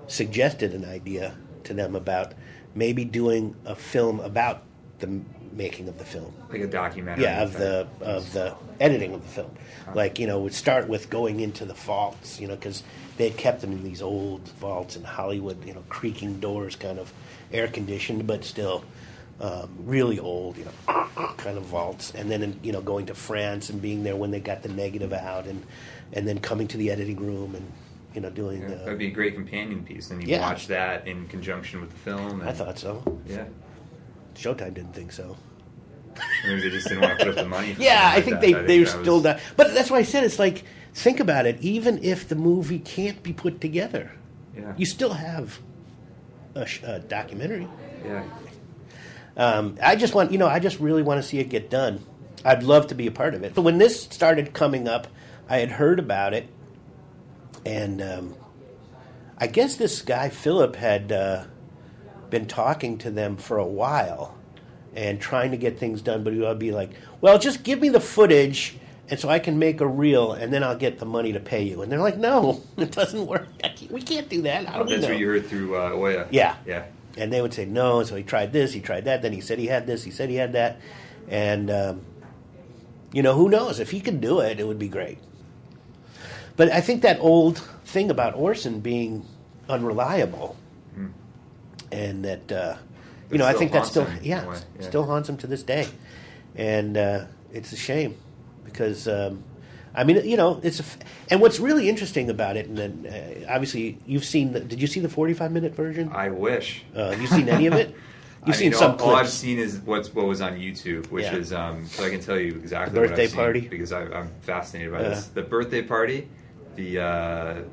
suggested an idea to them about maybe doing a film about the making of the film. Like a documentary. Yeah, of the editing of the film. Would start with going into the vaults, because they had kept them in these old vaults in Hollywood, creaking doors, kind of air conditioned, but still really old, kind of vaults. And then, going to France and being there when they got the negative out, and then coming to the editing room and, doing... that would be a great companion piece, and you watch that in conjunction with the film. And, I thought so. Yeah. Showtime didn't think so. Maybe they just didn't want to put up the money. I think they were still that. But that's why I said, it's like, think about it. Even if the movie can't be put together, you still have a documentary. Yeah. I just really want to see it get done. I'd love to be a part of it. But when this started coming up, I had heard about it, and I guess this guy Philip had been talking to them for a while and trying to get things done, but he would be like, well, just give me the footage and so I can make a reel, and then I'll get the money to pay you. And they're like, no, it doesn't work. We can't do that. How do we know? That's what you heard through Oya. Yeah. Yeah. And they would say no, so he tried this, he tried that, then he said he had this, he said he had that. And, who knows? If he could do it, it would be great. But I think that old thing about Orson being unreliable, and that, I think that still haunts him to this day. And it's a shame because, and what's really interesting about it, and then obviously you've seen, did you see the 45-minute version? I wish. Have you seen any of it? You've seen some clips. All I've seen is what was on YouTube, which is, so I can tell you exactly the birthday what I've party. Seen because I'm fascinated by this. The birthday party, not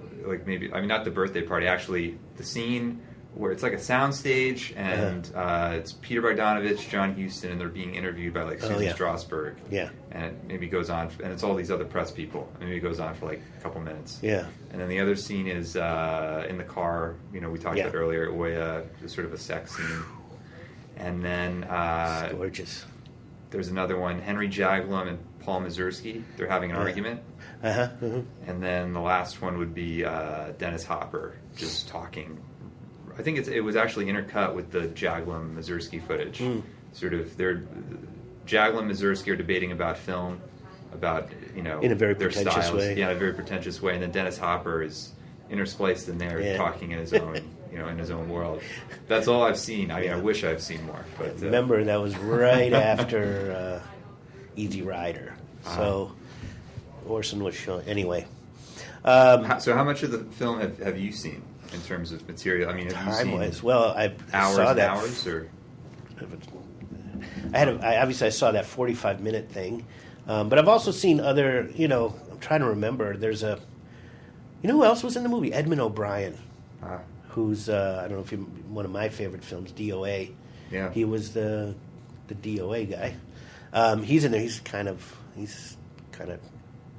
the birthday party, actually the scene where it's like a soundstage, and it's Peter Bogdanovich, John Huston, and they're being interviewed by Susan Strasberg. Yeah. And it maybe goes on, and it's all these other press people. Maybe it goes on for a couple minutes. Yeah. And then the other scene is in the car. We talked about earlier, Oya, just sort of a sex scene. And then it's gorgeous. There's another one, Henry Jaglom and Paul Mazursky. They're having an argument. And then the last one would be Dennis Hopper just talking. I think it was actually intercut with the Jaglom Mazursky footage. Sort of, Jaglom and Mazursky are debating about film, about in a very their pretentious styles. Way. Yeah, in a very pretentious way. And then Dennis Hopper is interspliced in there, talking in his own, in his own world. That's all I've seen. I mean, I wish I've seen more. But remember, that was right after Easy Rider, so Orson was showing anyway. So how much of the film have you seen in terms of material? I mean, have you seen Time-wise, well, I hours saw and that. hours, or Obviously I saw that 45-minute thing, but I've also seen other. I'm trying to remember. There's a. Who else was in the movie? Edmund O'Brien, who's I don't know if you one of my favorite films, DOA. Yeah, he was the DOA guy. He's in there. He's kind of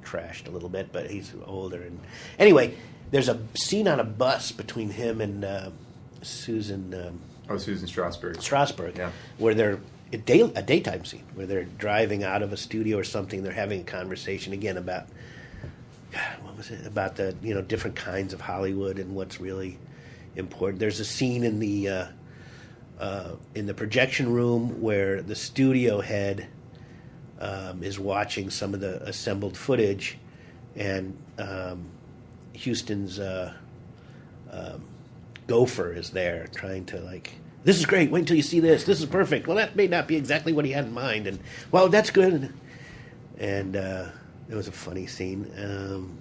trashed a little bit, but he's older. And anyway, there's a scene on a bus between him and Susan. Susan Strasberg. Yeah. Where they're a daytime scene where they're driving out of a studio or something. They're having a conversation again about what was it? About the different kinds of Hollywood and what's really important. There's a scene in the projection room where the studio head is watching some of the assembled footage, and Houston's gopher is there trying to this is great, wait until you see this is perfect. Well, that may not be exactly what he had in mind, and well, that's good. And it was a funny scene.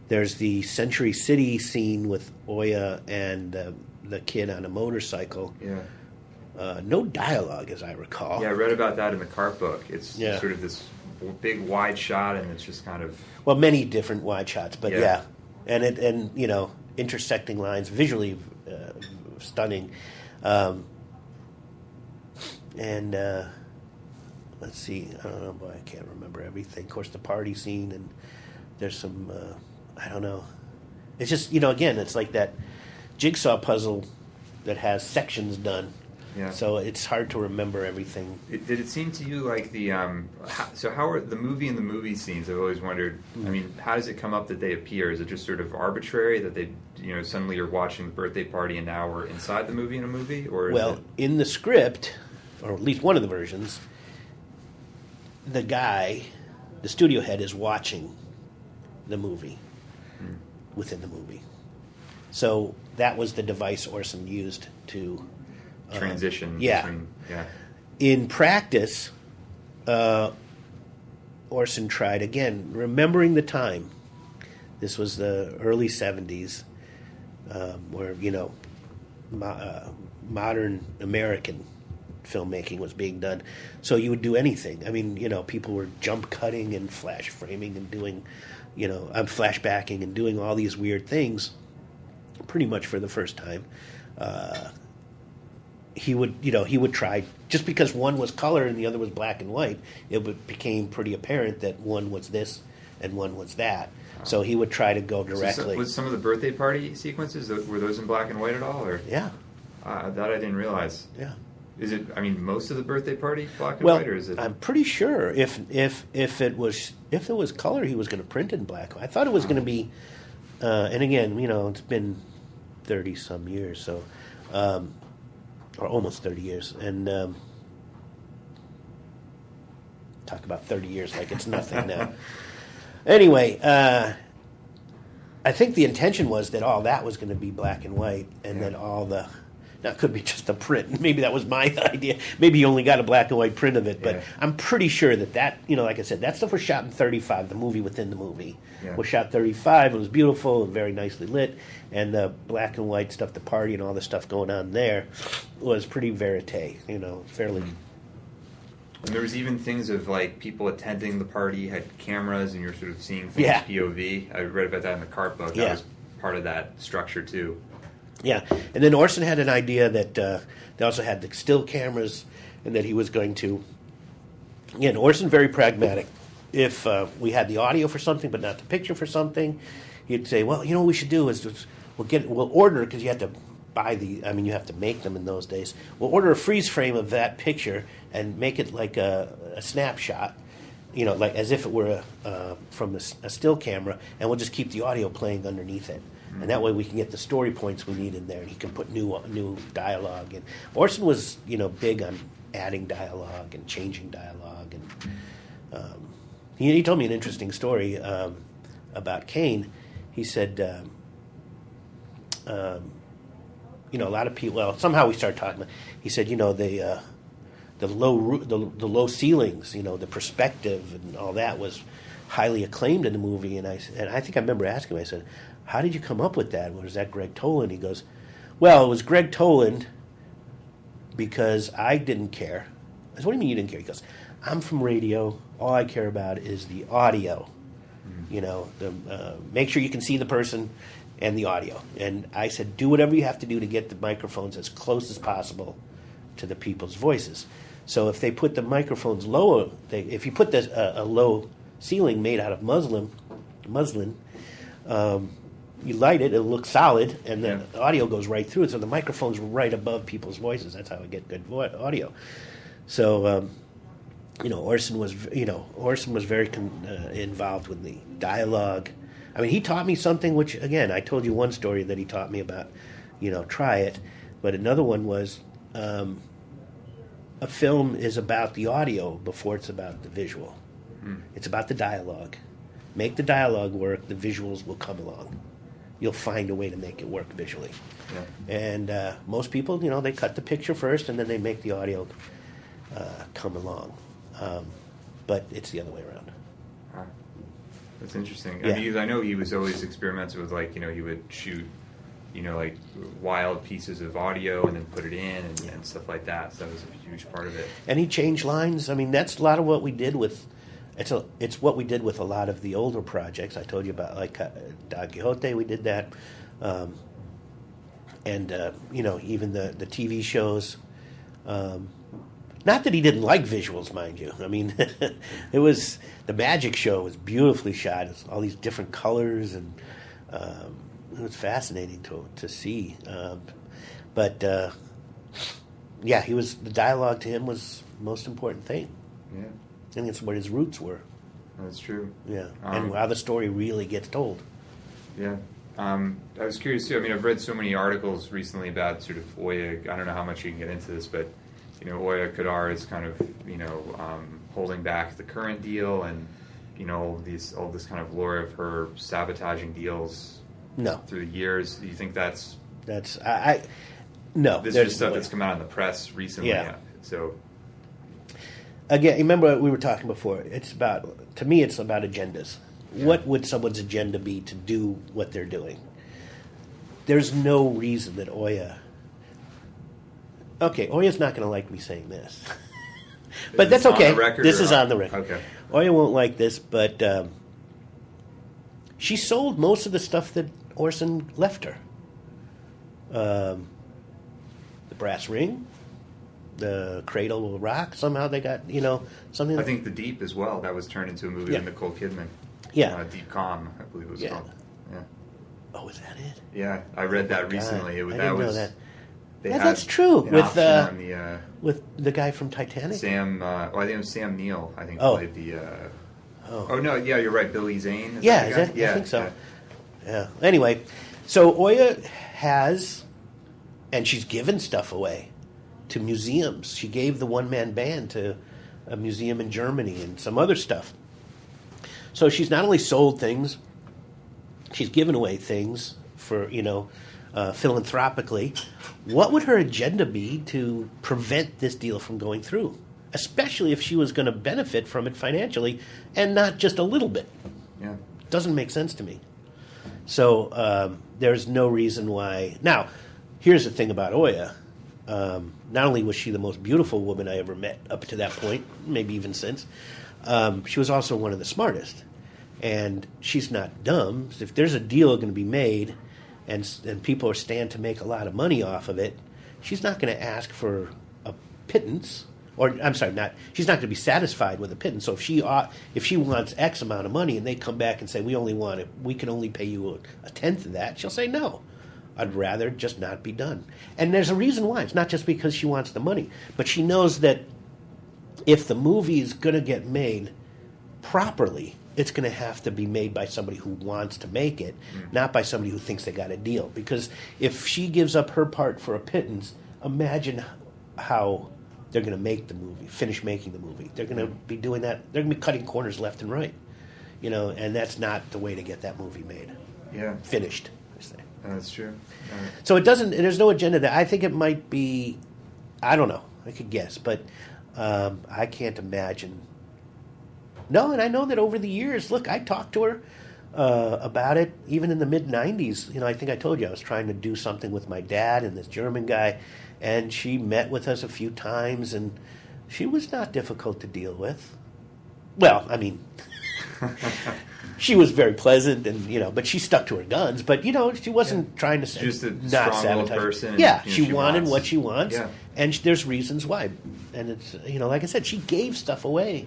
There's the Century City scene with Oya and the kid on a motorcycle. Yeah. No dialogue, as I recall. Yeah, I read about that in the Cart book. It's sort of this big wide shot, and it's just kind of many different wide shots, but yeah. And intersecting lines, visually stunning. Let's see, I don't know, boy, I can't remember everything. Of course, the party scene, and there's some, I don't know. It's just, again, it's like that jigsaw puzzle that has sections done. Yeah. So it's hard to remember everything. Did it seem to you like the how are the movie and the movie scenes? I've always wondered. I mean, how does it come up that they appear? Is it just sort of arbitrary that they suddenly you're watching the birthday party and now we're inside the movie in a movie? Or in the script, or at least one of the versions, the guy, the studio head, is watching the movie within the movie. So that was the device Orson used to transition. Between, In practice, Orson tried, again, remembering the time. This was the early 70s, where, modern American filmmaking was being done. So you would do anything. I mean, people were jump cutting and flash framing and doing, flashbacking and doing all these weird things pretty much for the first time. He would try, just because one was color and the other was black and white, became pretty apparent that one was this and one was that. So he would try to go directly. So was some of the birthday party sequences, were those in black and white at all? Or yeah. That I didn't realize. Yeah. Is it, most of the birthday party black and white, or is it? I'm pretty sure if it was color, he was going to print it in black. I thought it was going to be, and again, it's been 30-some years, so, or almost 30 years, and talk about 30 years like it's nothing now. Anyway, I think the intention was that all that was going to be black and white, and then all the... Now, it could be just a print. Maybe that was my idea. Maybe you only got a black and white print of it. But I'm pretty sure that, like I said, that stuff was shot in 35, the movie within the movie. Was shot 35. It was beautiful and very nicely lit. And the black and white stuff, the party and all the stuff going on there, was pretty verite, fairly... And there was even things of, people attending the party had cameras, and you're sort of seeing things POV. I read about that in the Cart book. That was part of that structure, too. Yeah, and then Orson had an idea that they also had the still cameras, and that he was going to... Again, Orson, very pragmatic. If we had the audio for something but not the picture for something, he'd say, well, what we should do is we'll order, because you have to buy you have to make them in those days. We'll order a freeze frame of that picture and make it like a snapshot, like as if it were from a still camera, and we'll just keep the audio playing underneath it. And that way we can get the story points we need in there, and he can put new dialogue in. Orson was, big on adding dialogue and changing dialogue. And he told me an interesting story about Kane. He said, a lot of people. Well, somehow we started talking. He said, the low ceilings, the perspective and all that was highly acclaimed in the movie. And I think I remember asking him, I said, how did you come up with that? Was that Greg Toland? He goes, well, it was Greg Toland because I didn't care. I said, what do you mean you didn't care? He goes, I'm from radio. All I care about is the audio. You know, make sure you can see the person and the audio. And I said, do whatever you have to do to get the microphones as close as possible to the people's voices. So if they put the microphones lower, if you put a low ceiling made out of muslin, you light it, it'll look solid, and the audio goes right through it. So the microphone's right above people's voices. That's how I get good audio. So, Orson was very involved with the dialogue. I mean, he taught me something, which, again, I told you one story that he taught me about, try it. But another one was a film is about the audio before it's about the visual. It's about the dialogue. Make the dialogue work, the visuals will come along. You'll find a way to make it work visually. Yeah. And most people, they cut the picture first, and then they make the audio come along. But it's the other way around. Wow. That's interesting. Yeah. I know he was always experimenting with, he would shoot, wild pieces of audio and then put it in and stuff like that. So that was a huge part of it. And he changed lines. I mean, that's a lot of what we did with... It's what we did with a lot of the older projects. I told you about, like Don Quixote, we did that. Even the TV shows... Not that he didn't like visuals, mind you. I mean, it was the Magic Show was beautifully shot. It was all these different colors, and it was fascinating to see. The dialogue to him was the most important thing. Yeah, I think it's what his roots were. That's true. Yeah, and how the story really gets told. Yeah. I was curious too. I mean, I've read so many articles recently about sort of Oya. I don't know how much you can get into this, but Oya Kadar is kind of holding back the current deal, and all this kind of lore of her sabotaging deals. No. Through the years. Do you think that's no? This is stuff that's come out in the press recently. Yeah. So again, remember we were talking before. It's about agendas. Yeah. What would someone's agenda be to do what they're doing? There's no reason that Oya. Okay, Oya's not going to like me saying this. But that's okay. This is on the record. Okay. Oya won't like this, but she sold most of the stuff that Orson left her. The brass ring, the Cradle of Rock, somehow they got, something. I think The Deep as well. That was turned into a movie with Nicole Kidman. Yeah. Deep Calm, I believe it was called. Yeah. Oh, is that it? Yeah, I read that recently. I didn't know that. Yeah, that's true. With the guy from Titanic? Sam, I think it was Sam Neill, I think, played the... no, yeah, you're right, Billy Zane. I think so. Yeah. Anyway, so Oya has, and she's given stuff away to museums. She gave the one-man band to a museum in Germany and some other stuff. So she's not only sold things, she's given away things for, philanthropically. What would her agenda be to prevent this deal from going through? Especially if she was going to benefit from it financially and not just a little bit. Yeah. Doesn't make sense to me. So there's no reason why. Now, here's the thing about Oya. Not only was she the most beautiful woman I ever met up to that point, maybe even since, she was also one of the smartest. And she's not dumb. If there's a deal going to be made and people are stand to make a lot of money off of it, she's not going to ask for a pittance. Or I'm sorry, she's not going to be satisfied with a pittance. So if she wants X amount of money and they come back and say we can only pay you a tenth of that, she'll say no. I'd rather just not be done. And there's a reason why. It's not just because she wants the money, but she knows that if the movie is going to get made properly, it's going to have to be made by somebody who wants to make it, not by somebody who thinks they got a deal. Because if she gives up her part for a pittance, imagine how they're going to make the movie, finish making the movie. They're going to be doing that. They're going to be cutting corners left and right, and that's not the way to get that movie made. Yeah, finished. I say. That's true. So it doesn't. There's no agenda there. I think it might be. I don't know. I could guess, but I can't imagine. No, and I know that over the years, look, I talked to her about it, even in the mid-'90s. I think I told you I was trying to do something with my dad and this German guy, and she met with us a few times, and she was not difficult to deal with. Well, I mean, she was very pleasant, and but she stuck to her guns. But she wasn't trying to just a not strong-willed sabotage. person. Yeah, She wanted wants what she wants, and there's reasons why. And it's like I said, she gave stuff away.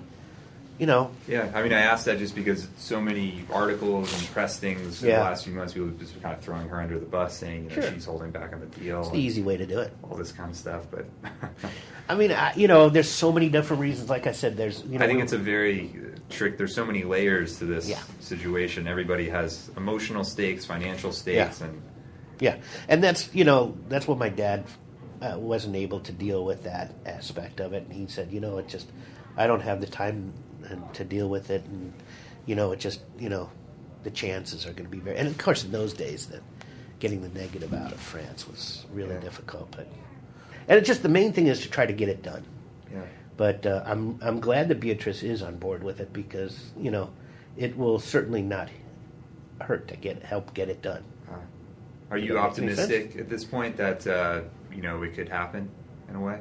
Yeah, I mean, I asked that just because so many articles and press things in the last few months, people just kind of throwing her under the bus, saying she's holding back on the deal. It's the easy way to do it. All this kind of stuff, but I mean, there's so many different reasons. Like I said, there's I think it's a very There's so many layers to this situation. Everybody has emotional stakes, financial stakes, and and that's what my dad wasn't able to deal with, that aspect of it. And he said, it just, I don't have the time to deal with it, and it just the chances are going to be very. And of course, in those days, that getting the negative out of France was really difficult. And it's just, the main thing is to try to get it done. Yeah. But I'm glad that Beatrice is on board with it, because it will certainly not hurt to help get it done. Are you optimistic at this point that it could happen in a way?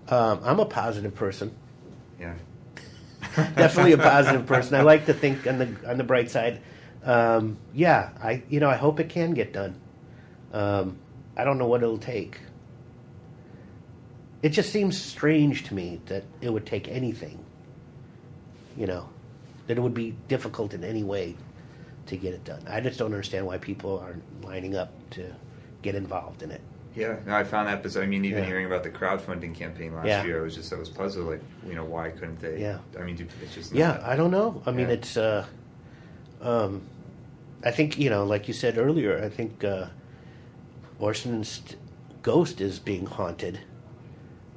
I'm a positive person. Yeah. Definitely a positive person. I like to think on the bright side. I hope it can get done. I don't know what it'll take. It just seems strange to me that it would take anything. That it would be difficult in any way to get it done. I just don't understand why people aren't lining up to get involved in it. Yeah, no, I found that. I mean, even hearing about the crowdfunding campaign last year, I was puzzled. Like, why couldn't they? Yeah. I mean, it's just I don't know. I mean, it's. I think like you said earlier, I think Orson's ghost is being haunted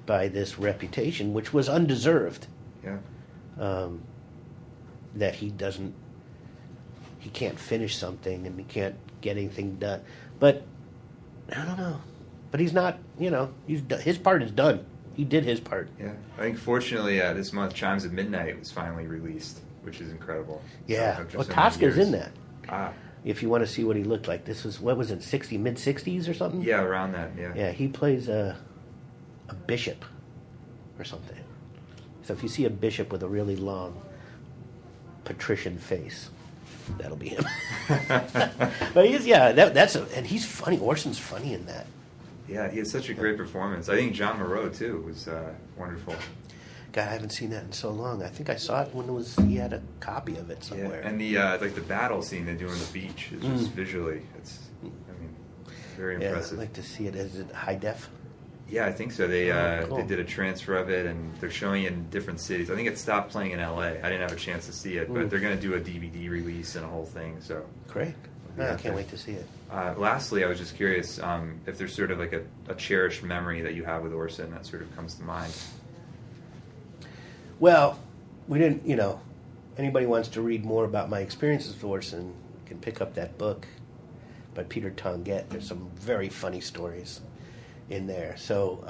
by this reputation, which was undeserved. Yeah. That he can't finish something, and he can't get anything done. But I don't know. But he's not, his part is done. He did his part. Yeah. I think fortunately this month, Chimes at Midnight was finally released, which is incredible. Yeah. So, Tasca's in that. Ah. If you want to see what he looked like. This was, what was it, mid-60s or something? Yeah, around that, yeah. Yeah, he plays a bishop or something. So if you see a bishop with a really long patrician face, that'll be him. But and he's funny. Orson's funny in that. Yeah, he had such a great performance. I think John Moreau, too, was wonderful. God, I haven't seen that in so long. I think I saw it when he had a copy of it somewhere. Yeah, and the battle scene they do on the beach is just visually, very impressive. I'd like to see it. Is it high def? Yeah, I think so. They cool. they did a transfer of it, and they're showing it in different cities. I think it stopped playing in L.A. I didn't have a chance to see it, but they're going to do a DVD release and a whole thing. So great. I can't wait to see it. Lastly, I was just curious if there's sort of like a cherished memory that you have with Orson that sort of comes to mind. Well, we didn't, anybody wants to read more about my experiences with Orson can pick up that book by Peter Tonguette. There's some very funny stories in there. So,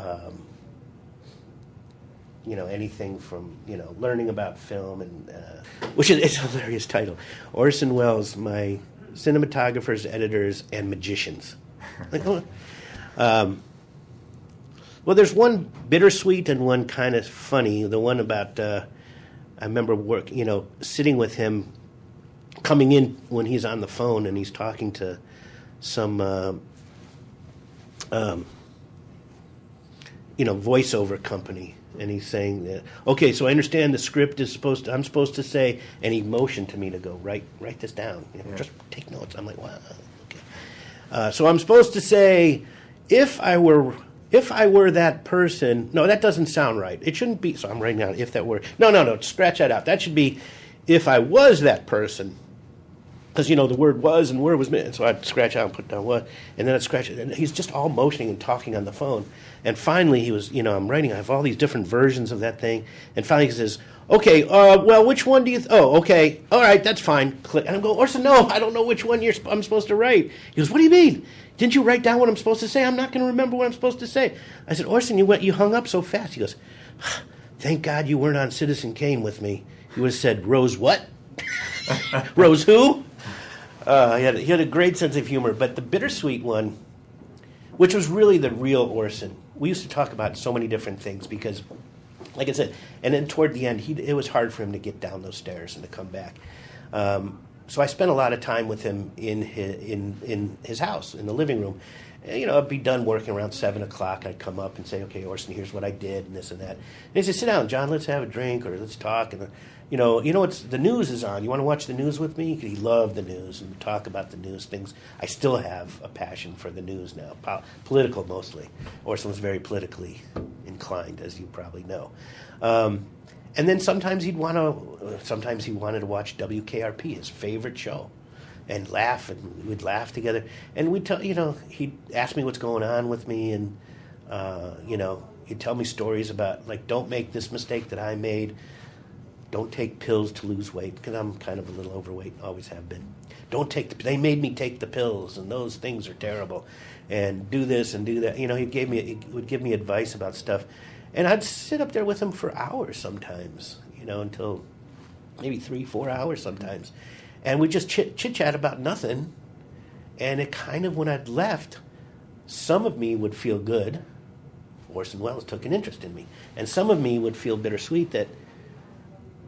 anything from, learning about film, and which is it's a hilarious title. Orson Welles, my cinematographers, editors, and magicians. Well, there's one bittersweet and one kind of funny. The one about I remember sitting with him, coming in when he's on the phone and he's talking to some voiceover company, and he's saying that, okay, so I understand the script is I'm supposed to say, and he motioned to me to go write this down, just take notes. I'm like, wow, okay. So I'm supposed to say, if I were that person. No, that doesn't sound right. It shouldn't be. So I'm writing down if that were. No, scratch that out. That should be if I was that person. Because, the word was and word was meant. So I'd scratch out and put down what. And then I'd scratch it. And he's just all motioning and talking on the phone. And finally he was, I'm writing. I have all these different versions of that thing. And finally he says, okay, well, which one do you... okay. All right, that's fine. Click. And I'm going, Orson, no, I don't know which one I'm supposed to write. He goes, what do you mean? Didn't you write down what I'm supposed to say? I'm not going to remember what I'm supposed to say. I said, Orson, you hung up so fast. He goes, Thank God you weren't on Citizen Kane with me. He would have said, Rose what? Rose who? He had a great sense of humor. But the bittersweet one, which was really the real Orson, we used to talk about so many different things because, like I said, and then toward the end, it was hard for him to get down those stairs and to come back. So I spent a lot of time with him in his house, in the living room. And, I'd be done working around 7 o'clock. I'd come up and say, okay, Orson, here's what I did and this and that. And he'd say, sit down, John, let's have a drink or let's talk. And, what's the news is on. You want to watch the news with me? He loved the news and talk about the news things. I still have a passion for the news now, political mostly. Orson was very politically inclined, as you probably know. And then sometimes he wanted to watch WKRP, his favorite show, and laugh, and we'd laugh together. And he'd ask me what's going on with me, and he'd tell me stories about, like, don't make this mistake that I made. Don't take pills to lose weight, because I'm kind of a little overweight, always have been. They made me take the pills, and those things are terrible. And do this and do that. He would give me advice about stuff. And I'd sit up there with him for hours sometimes, until maybe 3-4 hours sometimes. And we'd just chit-chat about nothing. And it kind of, when I'd left, some of me would feel good. Orson Welles took an interest in me. And some of me would feel bittersweet that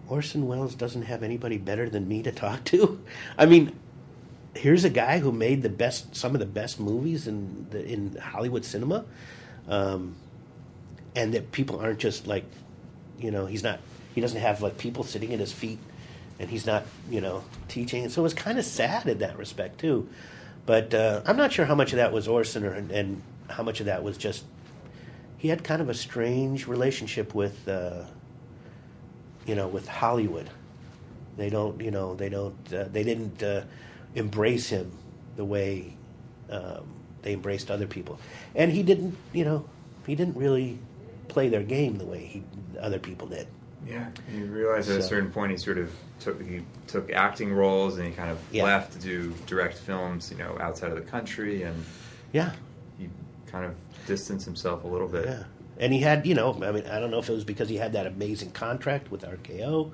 Orson Welles doesn't have anybody better than me to talk to. I mean, here's a guy who made some of the best movies in Hollywood cinema. And that people aren't just like, he doesn't have like people sitting at his feet, and he's not, teaching. And so it was kind of sad in that respect too. But I'm not sure how much of that was Orson and how much of that was just, he had kind of a strange relationship with, with Hollywood. They didn't embrace him the way they embraced other people. And he didn't really play their game the way other people did. Yeah, you realize at a certain point he sort of took acting roles, and he kind of left to do direct films, outside of the country, and he kind of distanced himself a little bit. Yeah, and he had, I don't know if it was because he had that amazing contract with RKO.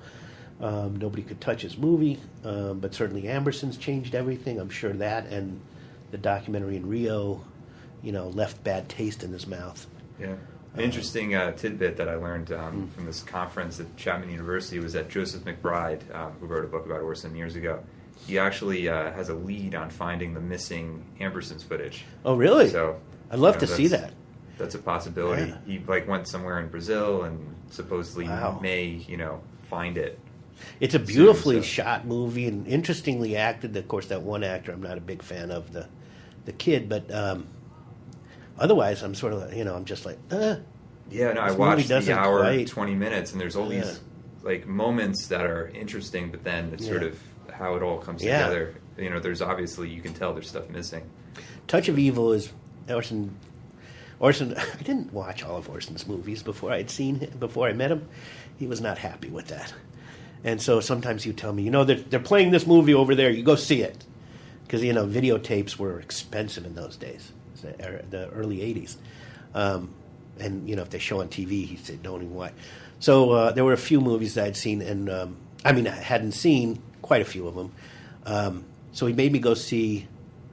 Nobody could touch his movie, but certainly Amberson's changed everything. I'm sure that, and the documentary in Rio, left bad taste in his mouth. Yeah. An interesting tidbit that I learned from this conference at Chapman University was that Joseph McBride, who wrote a book about Orson years ago, he actually has a lead on finding the missing Ambersons footage. Oh, really? So I'd love to see that. That's a possibility. Yeah. He went somewhere in Brazil and supposedly may find it. It's a beautifully shot movie and interestingly acted. Of course, that one actor I'm not a big fan of, the kid, but. Otherwise, I'm sort of, I'm just like, Yeah, no, I watched the hour, 20 minutes, and there's all these like moments that are interesting, but then it's sort of how it all comes together. There's obviously, you can tell there's stuff missing. Touch of Evil is Orson. I didn't watch all of Orson's movies before I met him. He was not happy with that. And so sometimes you tell me, they're playing this movie over there, you go see it. Because, videotapes were expensive in those days. The early 80s. And, if they show on TV, he said, don't even watch. So there were a few movies that I'd seen, and I hadn't seen quite a few of them. So he made me go see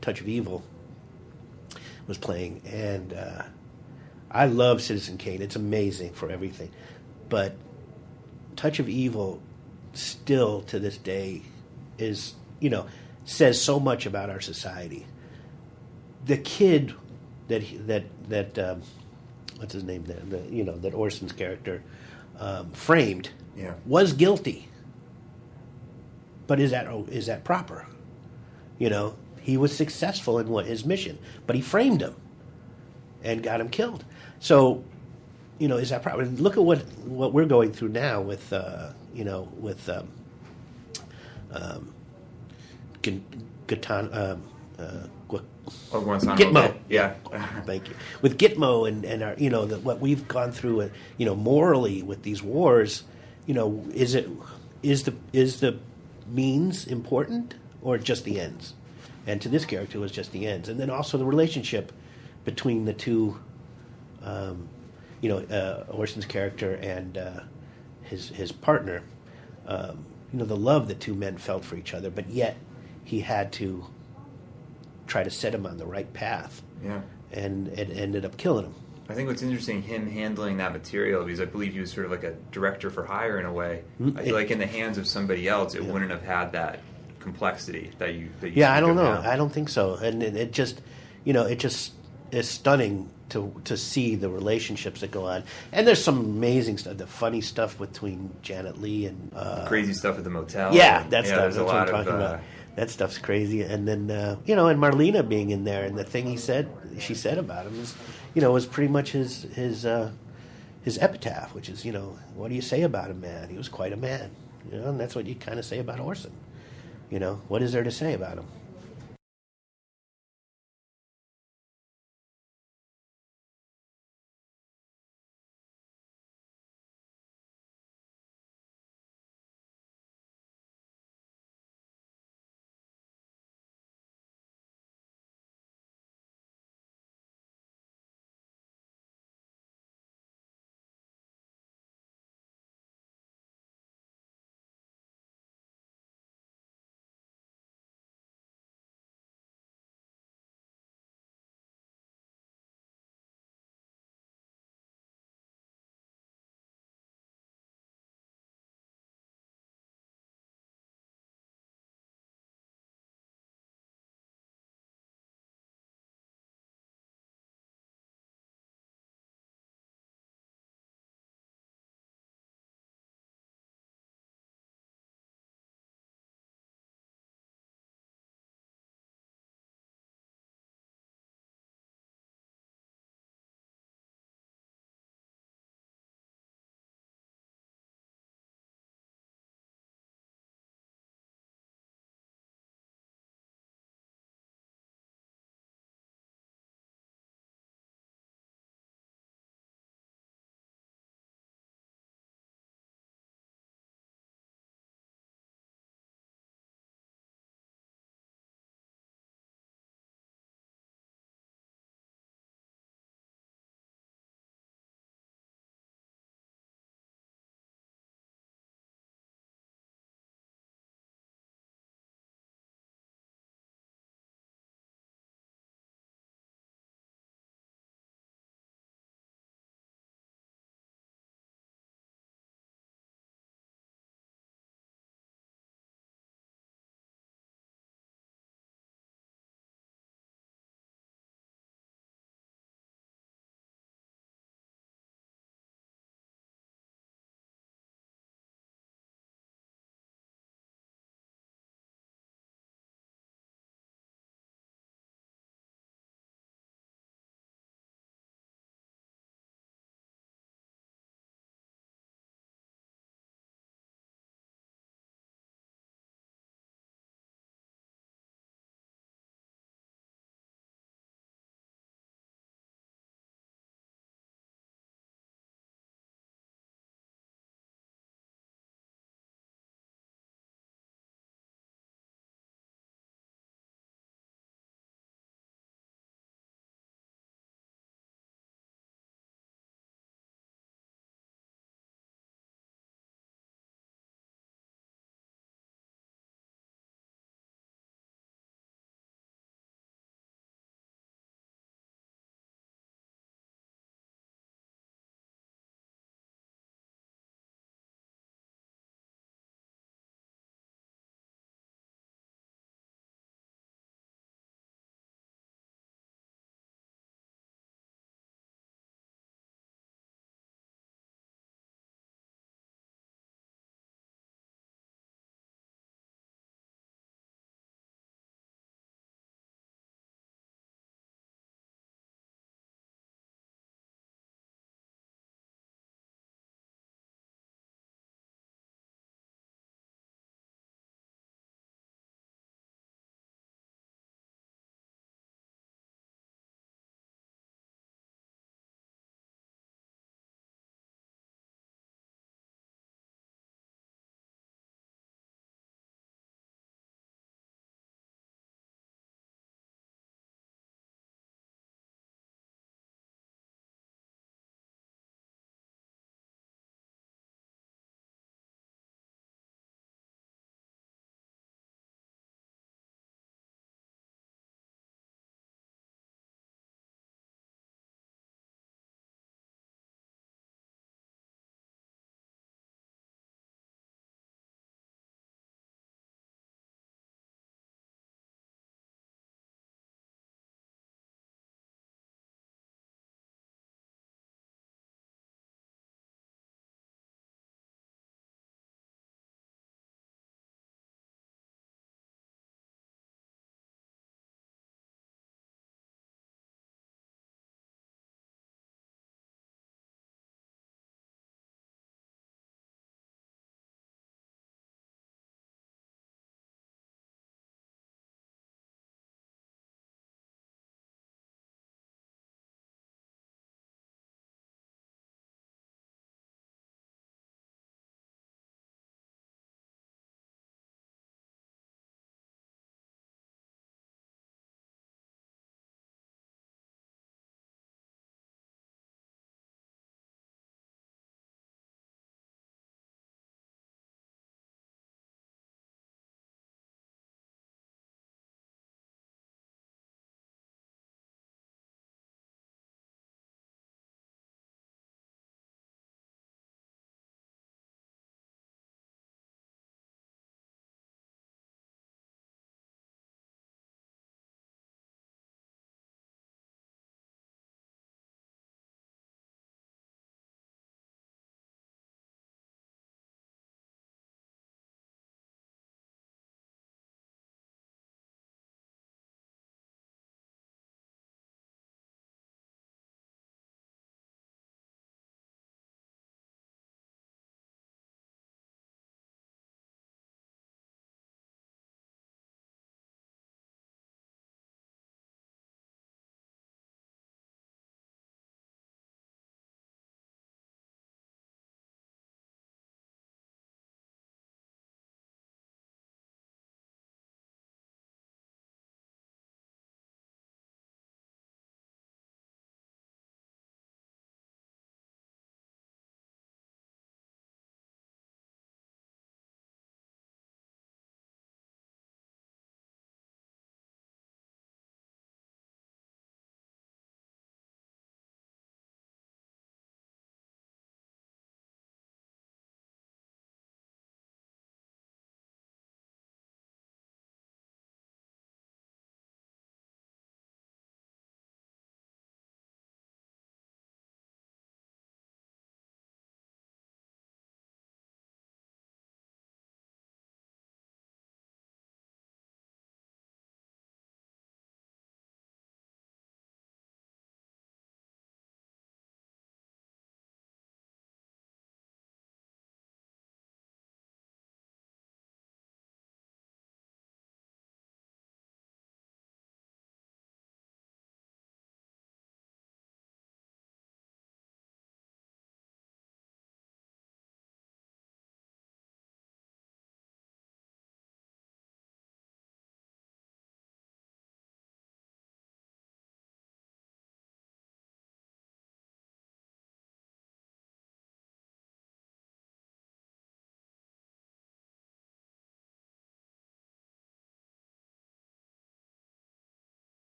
Touch of Evil was playing, and I love Citizen Kane. It's amazing for everything. But Touch of Evil still to this day is, says so much about our society. The kid that what's his name? That Orson's character framed was guilty. But is that proper? He was successful in his mission, but he framed him and got him killed. So, is that proper? Look at what we're going through now with Gitmo. Yeah. Thank you. With Gitmo and our, what we've gone through, morally with these wars, is the means important or just the ends? And to this character, it was just the ends. And then also the relationship between the two, Orson's character and his partner, the love that two men felt for each other, but yet he had to try to set him on the right path. Yeah. And it ended up killing him. I think what's interesting, him handling that material, because I believe he was sort of like a director for hire in a way. I feel like in the hands of somebody else, it wouldn't have had that complexity that you I don't know. now. I don't think so. And it just, it just is stunning to see the relationships that go on. And there's some amazing stuff, the funny stuff between Janet Leigh and... crazy stuff at the motel. Yeah, that's there's what I'm talking about. That stuff's crazy. And then, and Marlena being in there, and the thing she said about him is, was pretty much his epitaph, which is, what do you say about him, man? He was quite a man. And that's what you kind of say about Orson. What is there to say about him?